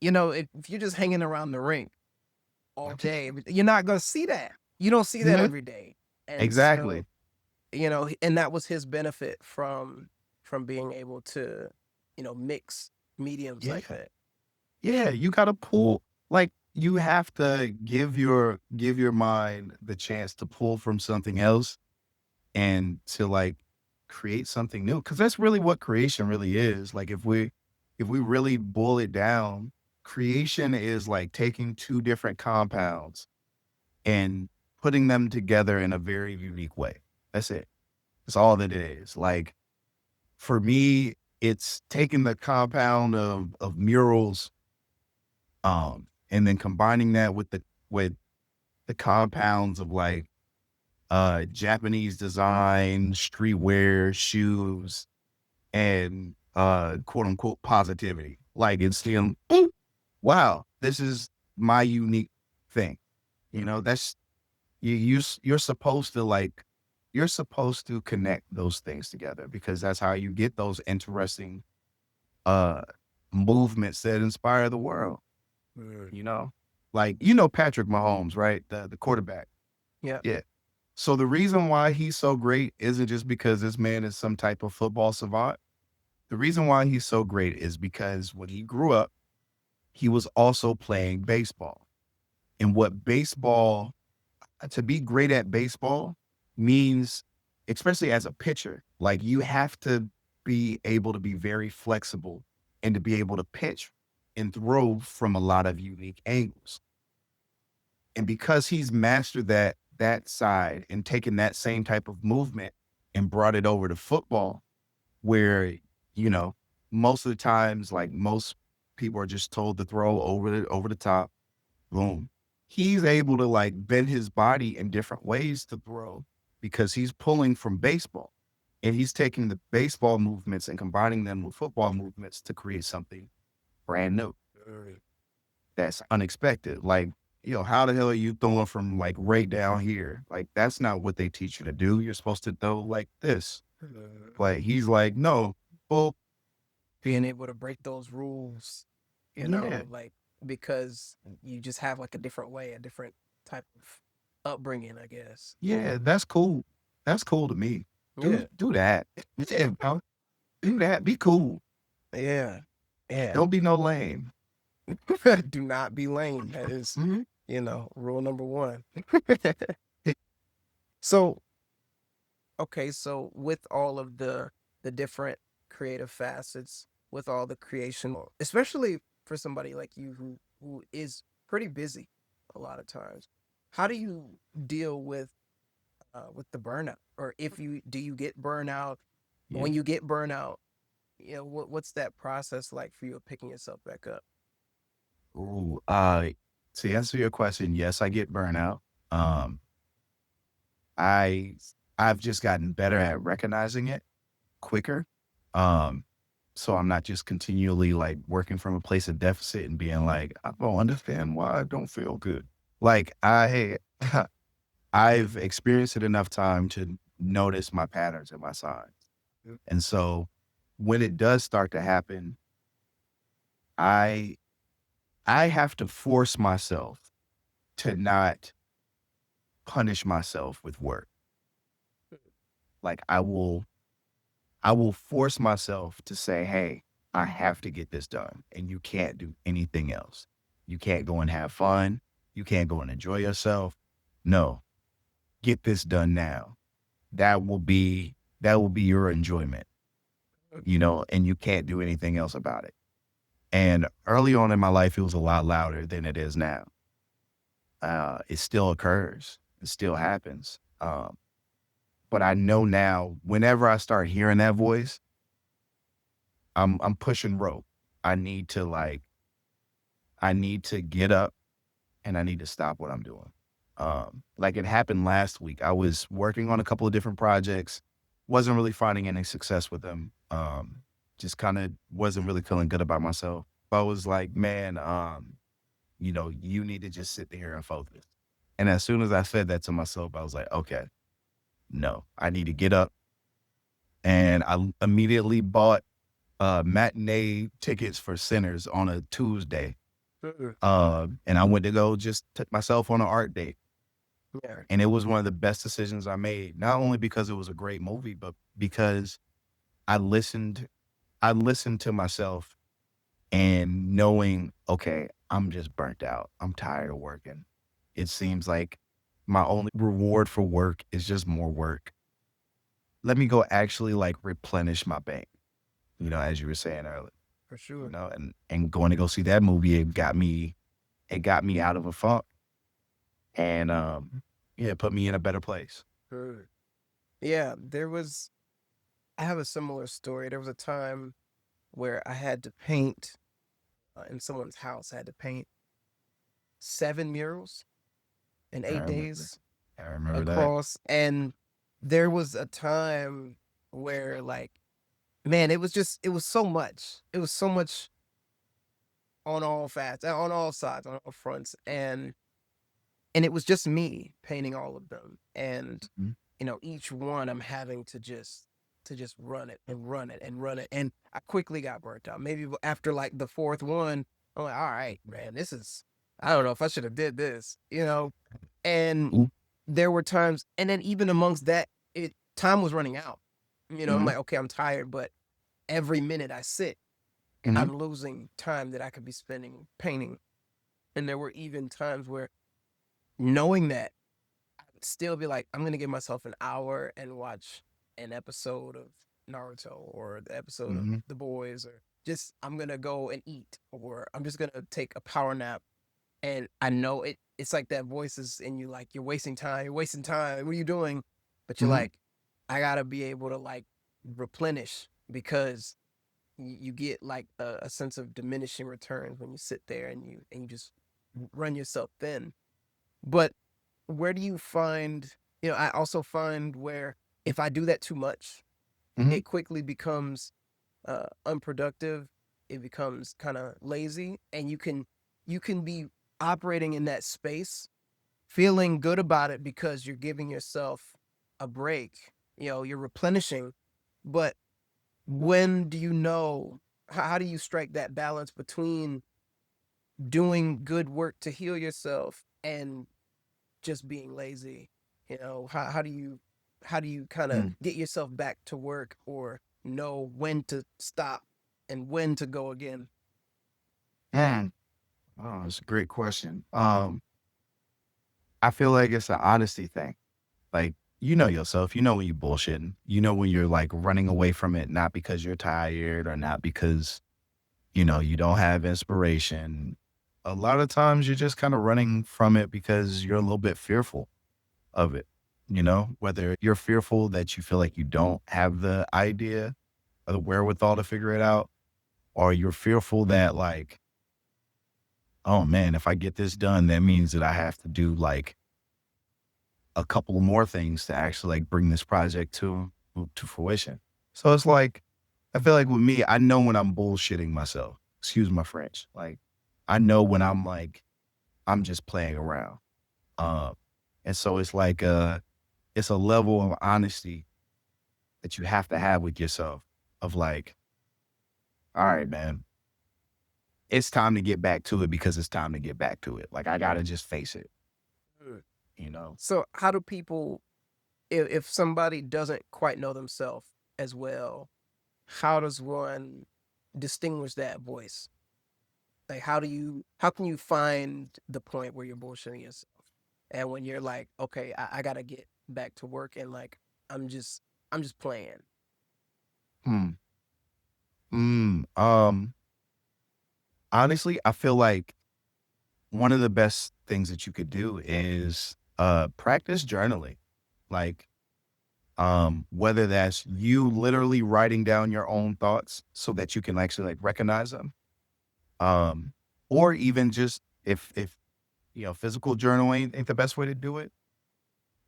if you're just hanging around the rink all day, you're not gonna see that. You don't see that Mhm. every day. And so, Exactly. and that was his benefit from being able to, mix mediums like Yeah. that. Yeah, you gotta pull like, you have to give your mind the chance to pull from something else and to, like, create something new. Because that's really what creation really is. Like, if we really boil it down, creation is like taking 2 different compounds and putting them together in a very unique way. That's it. That's all that it is. Like, for me, it's taking the compound of murals, and then combining that with the compounds of like Japanese design, streetwear, shoes, and quote unquote positivity. Like, it's seeing, wow, this is my unique thing. That's you're supposed to like you're supposed to connect those things together because that's how you get those interesting uh movements that inspire the world, Mm. you know? Like, Patrick Mahomes, right? The quarterback. Yeah. Yeah. So the reason why he's so great isn't just because this man is some type of football savant. The reason why he's so great is because when he grew up, he was also playing baseball. And what baseball, to be great at baseball means, especially as a pitcher, like, you have to be able to be very flexible and to be able to pitch and throw from a lot of unique angles. And because he's mastered that side and taken that same type of movement and brought it over to football, where, you know, most of the times, like, most people are just told to throw over the top, boom. He's able to like bend his body in different ways to throw because he's pulling from baseball and he's taking the baseball movements and combining them with football movements to create something brand new Mm. that's unexpected. Like, how the hell are you throwing from like right down here? Like, that's not what they teach you to do. You're supposed to throw like this. But he's like, no, well, Being able to break those rules, yeah, like, because you just have like a different way, a different type of upbringing, I guess. yeah, that's cool. That's cool to me. Do Yeah. do that. Yeah, bro. Do that. Be cool. Yeah. Yeah. Don't be no lame. Do not be lame. That is, Mhm. rule number one. So, okay, so with all of the different creative facets, with all the creation, especially for somebody like you who is pretty busy a lot of times, how do you deal with the burnout? Or if you do you get burnout? Yeah. When you get burnout, what's that process like for you of picking yourself back up? Ooh, to answer your question, yes, I get burnout. Um, I I've just gotten better at recognizing it quicker. Um, so I'm not just continually like working from a place of deficit and being like, I don't understand why I don't feel good. Like, I've experienced it enough time to notice my patterns and my signs. And so when it does start to happen, I I have to force myself to not punish myself with work. Like, I will force myself to say, "Hey, I have to get this done, and you can't do anything else. You can't go and have fun. You can't go and enjoy yourself. No, get this done now. That will be your enjoyment, and you can't do anything else about it." And early on in my life, it was a lot louder than it is now. It still occurs. It still happens. But I know now, whenever I start hearing that voice, I'm pushing rope. I need to like I need to get up and I need to stop what I'm doing. Like, it happened last week. I was working on a couple of different projects, wasn't really finding any success with them. Just kind of wasn't really feeling good about myself. I was like, man, you need to just sit there and focus. And as soon as I said that to myself, I was like, okay, no, I need to get up. And I immediately bought matinee tickets for Sinners on a Tuesday. Mm. And I went to go just took myself on an art date. Yeah, And it was one of the best decisions I made, not only because it was a great movie, but because I listened, I listened to myself and knowing, okay, I'm just burnt out. I'm tired of working. It seems like my only reward for work is just more work. Let me go actually like replenish my bank, as you were saying earlier, for sure. and going to go see that movie, it got me out of a funk and yeah, it put me in a better place. Mm. Yeah, I have a similar story. There was a time where I had to paint in someone's house. I had to paint 7 murals in I eight remember. days I remember that. across. And there was a time where, like, man, it was so much. It was so much on all on all sides, on all fronts. And it was just me painting all of them. And, Mhm. each one I'm having to just run it and run it and run it. And I quickly got burnt out. Maybe after like the fourth one, I'm like, all right, man, I don't know if I should have did this. And Ooh. there were times, and then even amongst that, time was running out. I'm Mhm. like, okay, I'm tired, but every minute I sit, Mhm. I'm losing time that I could be spending painting. And there were even times where knowing that still be like, I'm gonna give myself an hour and watch an episode of Naruto or the episode of Mhm. The Boys, or just I'm gonna go and eat, or I'm just gonna take a power nap. And I know it's like that voice is in you, like, you're wasting time, what are you doing? But you're Mhm. like, I gotta be able to like replenish, because you get like a sense of diminishing returns when you sit there and you just run yourself thin. But where do you find, I also find where if I do that too much, Mhm. it quickly becomes unproductive. It becomes kind of lazy, and you can be operating in that space, feeling good about it because you're giving yourself a break. You're replenishing, but when do you know? How do you strike that balance between doing good work to heal yourself and just being lazy? How do you kind of Mm. get yourself back to work, or know when to stop and when to go again? Mm. Oh, that's a great question. I feel like it's an honesty thing. Like, you know yourself, you know when you're bullshitting, you know when you're like running away from it, not because you're tired or not because, you don't have inspiration. A lot of times you're just kind of running from it because you're a little bit fearful of it, whether you're fearful that you feel like you don't have the idea or the wherewithal to figure it out, or you're fearful that like, oh man, if I get this done, that means that I have to do like a couple more things to actually like bring this project to fruition. So it's like I feel like with me, I know when I'm bullshitting myself. Excuse my French. Like I know when I'm like I'm just playing around. Um, and so it's a level of honesty that you have to have with yourself of like, all right, man, it's time to get back to it because it's time to get back to it. Like I gotta just face it, Mm. you know. So how do people, if somebody doesn't quite know themselves as well, how does one distinguish that voice? Like, how can you find the point where you're bullshitting yourself, and when you're like, okay, I gotta get back to work, and like, i'm just I'm just playing. Hmm. Honestly, I feel like one of the best things that you could do is practice journaling. Like whether that's you literally writing down your own thoughts so that you can actually like recognize them. Um or even just if physical journal ain't the best way to do it,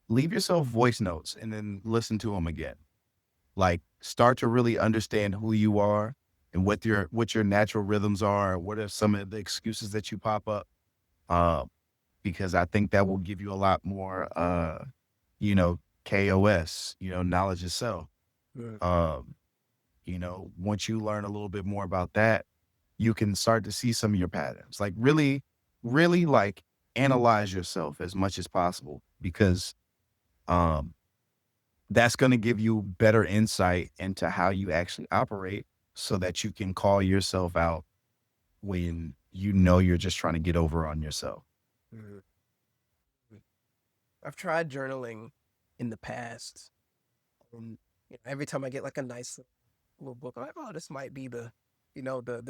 leave yourself voice notes and then listen to them again. Like start to really understand who you are and what your natural rhythms are. What are some of the excuses that you pop up? Um, because I think that will give you a lot more, KOS, knowledge itself. Mm. Um, once you learn a little bit more about that, you can start to see some of your patterns. Like really, really like analyze yourself as much as possible because um that's going to give you better insight into how you actually operate so that you can call yourself out when you're just trying to get over on yourself. Mhm. I've tried journaling in the past, and every time I get like a nice little book, I'm like, oh, this might be the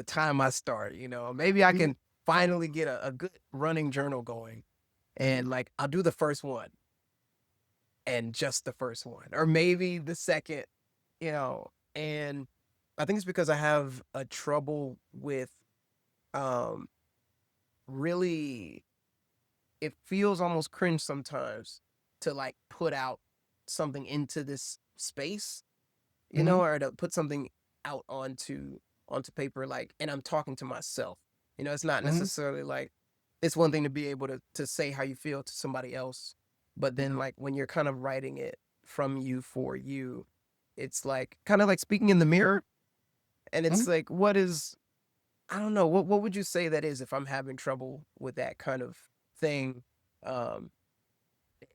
time I start. Maybe I Mhm, can finally get a good running journal going, and like I'll do the first one and just the first one, or maybe the second, and I think it's because I have a trouble with um really it feels almost cringe sometimes to like put out something into this space, mhm, or to put something out onto paper, like, and I'm talking to myself. It's not mhm, necessarily like it's one thing to be able to say how you feel to somebody else, but then like when you're kind of writing it from you for you, it's like kind of like speaking in the mirror. And mhm. it's like, what is I don't know, what would you say that is if I'm having trouble with that kind of thing? Um,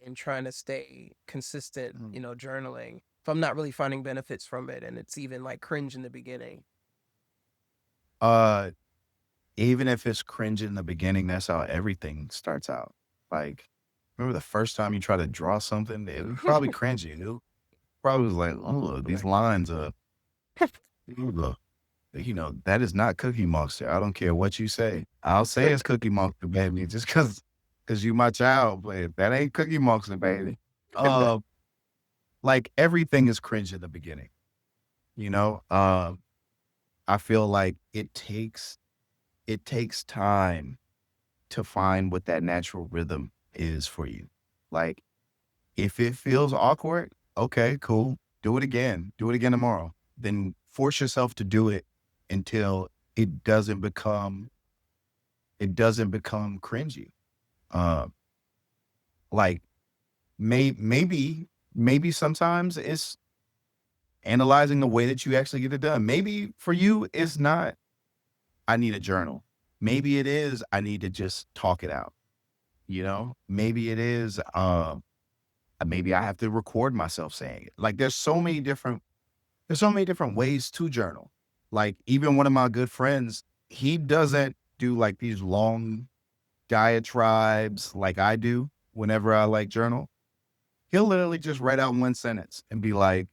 and trying to stay consistent, Mm. journaling. If I'm not really finding benefits from it and it's even like cringe in the beginning. Uh, Even if it's cringe in the beginning, that's how everything starts out. Like, remember the first time you try to draw something? It was probably cringy. It probably was like, oh, these Like, lines are, ooh, that is not Cookie Monster. I don't care what you say. I'll say it's Cookie Monster, baby, just because you my child, but that ain't Cookie Monster, baby. Uh, like everything is cringe in the beginning, you know? I feel like it takes time to find what that natural rhythm is for you. Like, if it feels awkward, okay, cool. Do it again. Do it again tomorrow. Then force yourself to do it until it doesn't become cringy. Uh, like maybe sometimes it's analyzing the way that you actually get it done. Maybe for you, it's not, I need a journal. Maybe it is, I need to just talk it out. Maybe it is, maybe I have to record myself saying it. Like there's so many different ways to journal. Like even one of my good friends, he doesn't do like these long diatribes like I do whenever I like journal. He'll literally just write out one sentence and be like,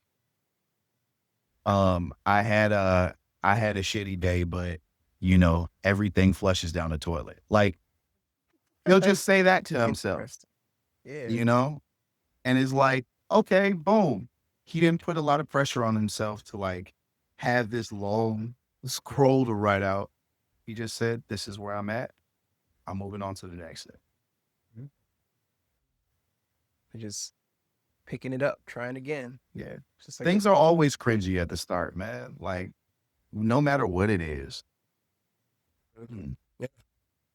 um, I had a I had a shitty day, but everything flushes down the toilet. Like he'll just say that to himself, interesting. Yeah. you know? And it's like, okay, boom. He didn't put a lot of pressure on himself to like have this long scroll to write out. He just said, this is where I'm at. I'm moving on to the next thing. Mhm. Just picking it up, trying again. Yeah. It's just like, Things are always cringy at the start, man. Like, no matter what it is. mhm. Mm, Yeah,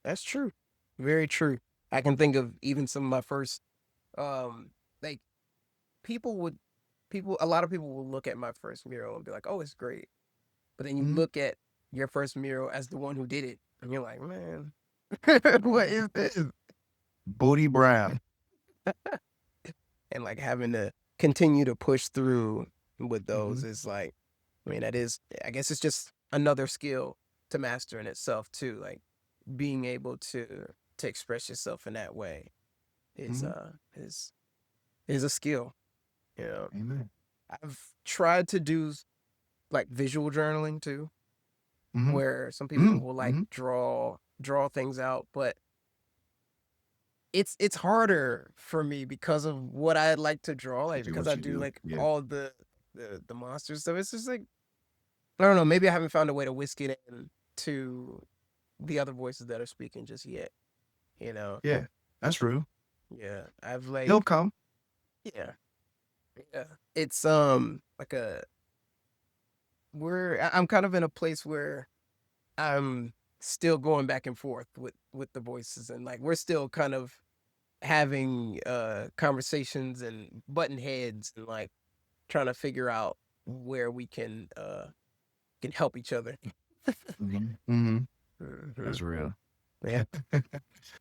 that's true. Very true. I can think of even some of my first, like people would, a lot of people will look at my first mural and be like, oh, it's great. But then you mm, look at your first mural as the one who did it, and you're like, man, what is this? Booty Brown. And like having to continue to push through with those Hmm. is like, I mean, that is, I guess it's just another skill to master in itself too. Like being able to express yourself in that way is Hmm. is a skill. You know, Amen. I've tried to do like visual journaling too, Hmm. where some people Hmm. will like Hmm. draw things out, but it's harder for me because of what I like to draw, To like do because what I you do do. like Yeah. all the monsters stuff. It's just like I don't know. Maybe I haven't found a way to whisk it in to the other voices that are speaking just yet. You know, Yeah. That's real. yeah. I've He'll like come. yeah, yeah. It's like a I'm kind of in a place where I'm still going back and forth with the voices, and like we're still kind of having conversations and button heads and like trying to figure out where we can help each other. Mm-hmm. Mhm. That's real. Yeah.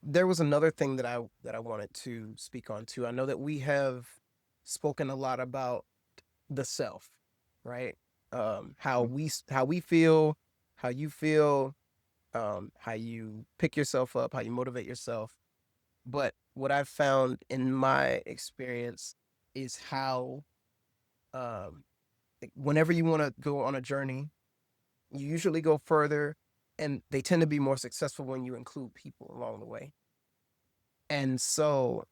There was another thing that I wanted to speak on too. I know that we have spoken a lot about the self, right? How we feel, how you feel, how you pick yourself up, how you motivate yourself. But what I've found in my experience is how um, like, whenever you want to go on a journey, you usually go further, and they tend to be more successful when you include people along the way. And so,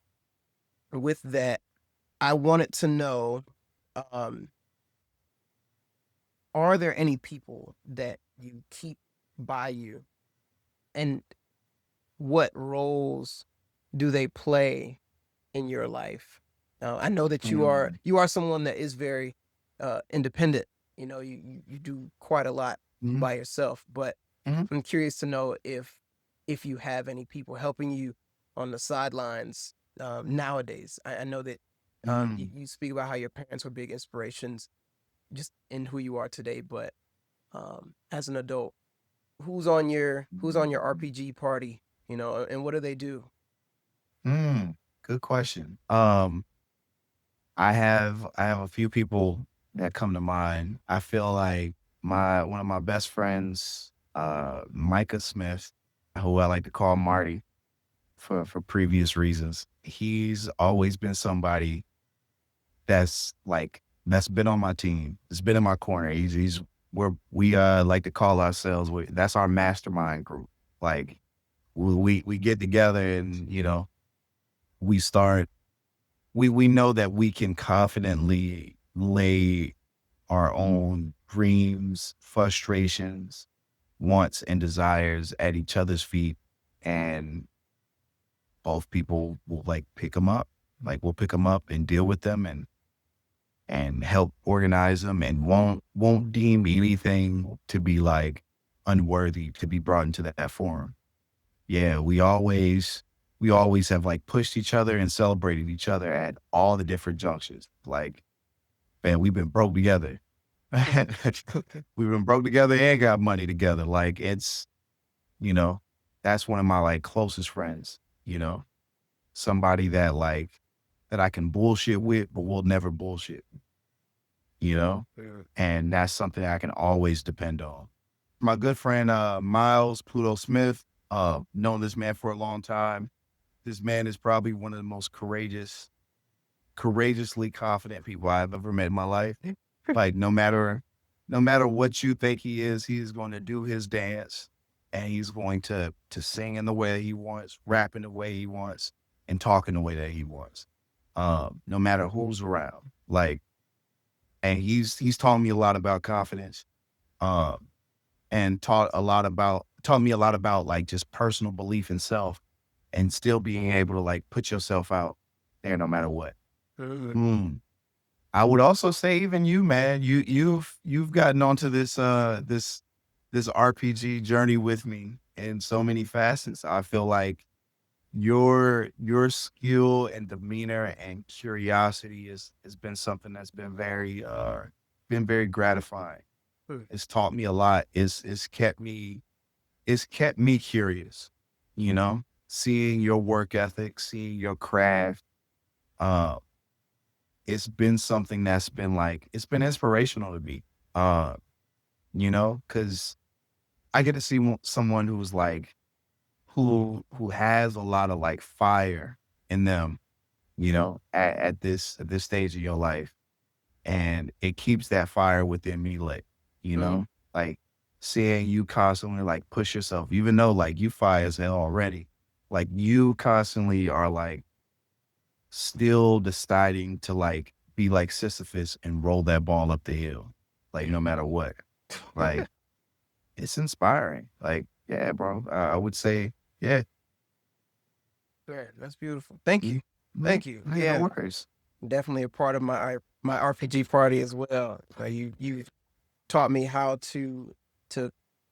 with that, I wanted to know, um, are there any people that you keep by you, and what roles do they play in your life? I know that Mm-hmm. you are someone that is very independent. You know, you do quite a lot by yourself, but Mm-hmm. I'm curious to know if you have any people helping you on the sidelines nowadays. I know that Mm-hmm. you speak about how your parents were big inspirations just in who you are today, but as an adult, who's on your RPG party, you know, and what do they do? Good question. I have a few people that come to mind. I feel like my one of my best friends, Micah Smith, who I like to call Marty for previous reasons. He's always been somebody that's been on my team. That's been in my corner. He's where we like to call ourselves. That's our mastermind group. Like we get together and we start we know that we can confidently lay our own dreams, frustrations, wants, and desires at each other's feet, and both people will like pick them up. Like we'll pick them up and deal with them and help organize them, and won't deem anything to be like unworthy to be brought into that forum. Yeah, we always have like pushed each other and celebrated each other at all the different junctions. Like, man, we've been broke together. We've been broke together and got money together. Like you know, that's one of my like closest friends, somebody that I can bullshit with, but will never bullshit, you know? Mm. And that's something I can always depend on. My good friend, Miles Pluto Smith, known this man for a long time. This man is probably one of the most courageously confident people I've ever met in my life. Like no matter what you think he is, he's going to do his dance, and he's going to sing in the way he wants, rap in the way he wants, and talk in the way that he wants. No matter who's around. Like, and he's taught me a lot about confidence. Um, and taught me a lot about like just personal belief in self and still being able to like put yourself out there no matter what. Mhm. Mm. I would also say even you, man, you've gotten onto this RPG journey with me in so many facets. I feel like your skill and demeanor and curiosity has been something that's been very gratifying. Mm. It's taught me a lot. It's kept me curious, seeing your work ethic, seeing your craft. Uh, it's been something that's been like, it's been inspirational to me. Uh, cause I get to see someone who's like, who has a lot of like fire in them, at this stage of your life. And it keeps that fire within me lit, Mhm. like seeing you constantly like push yourself, even though like you fire as hell already, like you constantly are like still deciding to like be like Sisyphus and roll that ball up the hill, like no matter what. Like it's inspiring. Like, yeah, bro. I would say, yeah. Man, that's beautiful. Thank you. Mhm. Thank you. Hey, no Yeah, worries. definitely a part of my RPG party as well. You taught me how to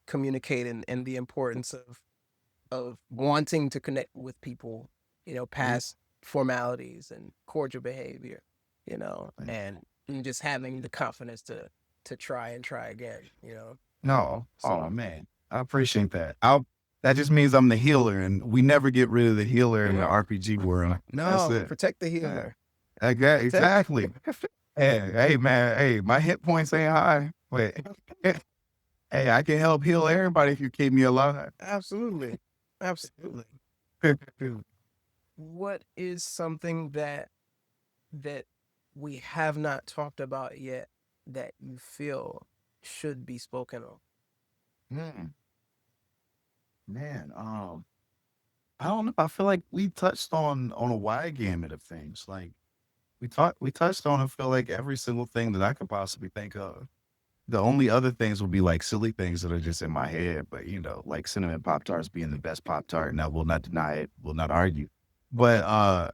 communicate and the importance of wanting to connect with people, you know, Mhm. past formalities and cordial behavior, Like, and just having the confidence to try and try again, no, oh So man, I appreciate that. That just means I'm the healer, and we never get rid of the healer in the RPG world. That's no, it. protect the Yeah, healer. Protect. exactly. Hey, man, hey, my hit points ain't high. Wait, hey, I can help heal everybody if you keep me alive. Absolutely. Absolutely. What is something that we have not talked about yet that you feel should be spoken of? Man, man, I don't know. I feel like we touched on a wide gamut of things. Like we touched on, I feel like every single thing that I could possibly think of. The only other things would be like silly things that are just in my head, but like cinnamon Pop Tarts being the best Pop Tart, and I will not deny it, will not argue. But I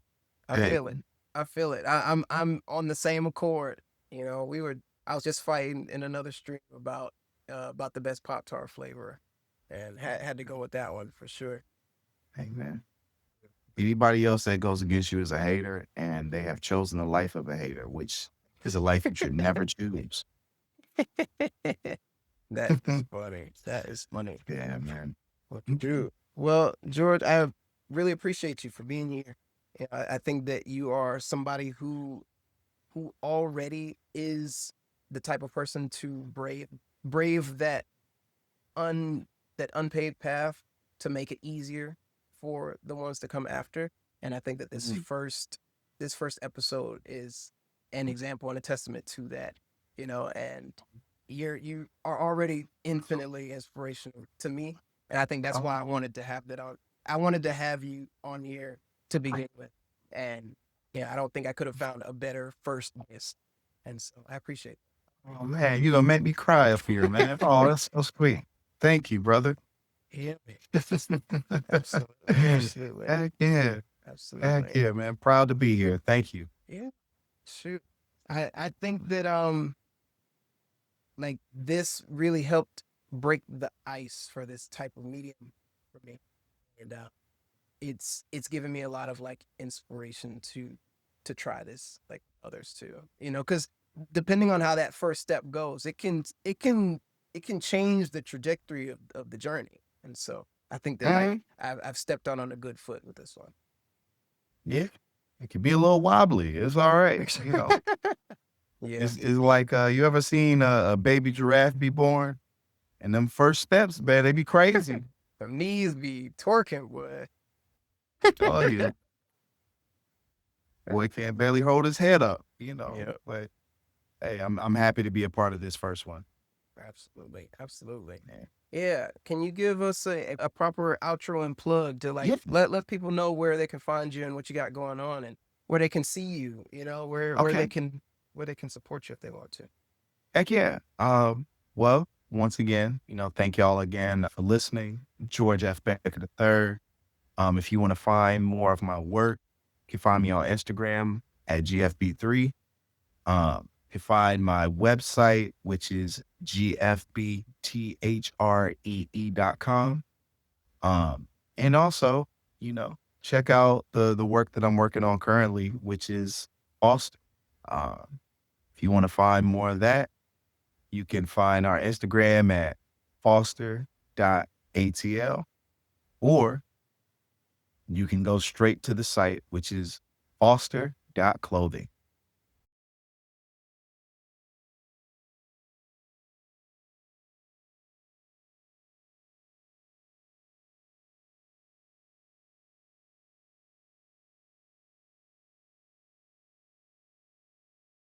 hey, feel it. I feel it. I'm on the same accord. I was just fighting in another stream about the best Pop Tart flavor, and had to go with that one for sure. hey man, anybody else that goes against you is a hater, and they have chosen the life of a hater, which is a life you should never choose. That is funny. That is funny. Yeah, man. Well, Drew. Well, George, I really appreciate you for being here. I think that you are somebody who already is the type of person to brave un that unpaved path to make it easier for the ones to come after. And I think that Mhm. this first episode is an example and a testament to that. And you are already infinitely inspirational to me. And I think that's why I wanted to have that on. I wanted to have you on here to begin with. And yeah, I don't think I could have found a better first guest. And so I appreciate it. Oh man, you gonna make me cry up here, man. Oh, that's so sweet. Thank you, brother. Yeah, man. Absolutely. Absolutely. Heck yeah. Heck Absolutely. yeah, man. Proud to be here. Thank you. Yeah. Shoot. I think that like this really helped break the ice for this type of medium for me. And it's given me a lot of like inspiration to try this like others too. Because depending on how that first step goes, it can change the trajectory of the journey. And so I think that Mhm. I've stepped on a good foot with this one. Yeah. It can be a little wobbly. It's all right. Yeah. It's like you ever seen a baby giraffe be born? And them first steps, man, they be crazy. The knees be twerking, boy. Oh yeah. Boy can't barely hold his head up, Yeah. But hey, I'm happy to be a part of this first one. Absolutely. Absolutely. Yeah. Yeah. Can you give us a proper outro and plug to like Yeah. let people know where they can find you and what you got going on and where they can see you, where Okay. where they can support you if they want to. Heck yeah. Well, once again, thank y'all again for listening. George F. Becker the third. If you want to find more of my work, you can find me on Instagram at GFB3. You can find my website, which is gfbthree.com. And also, check out the work that I'm working on currently, which is Foster. If you want to find more of that, you can find our Instagram at foster.atl, or you can go straight to the site, which is foster.clothing.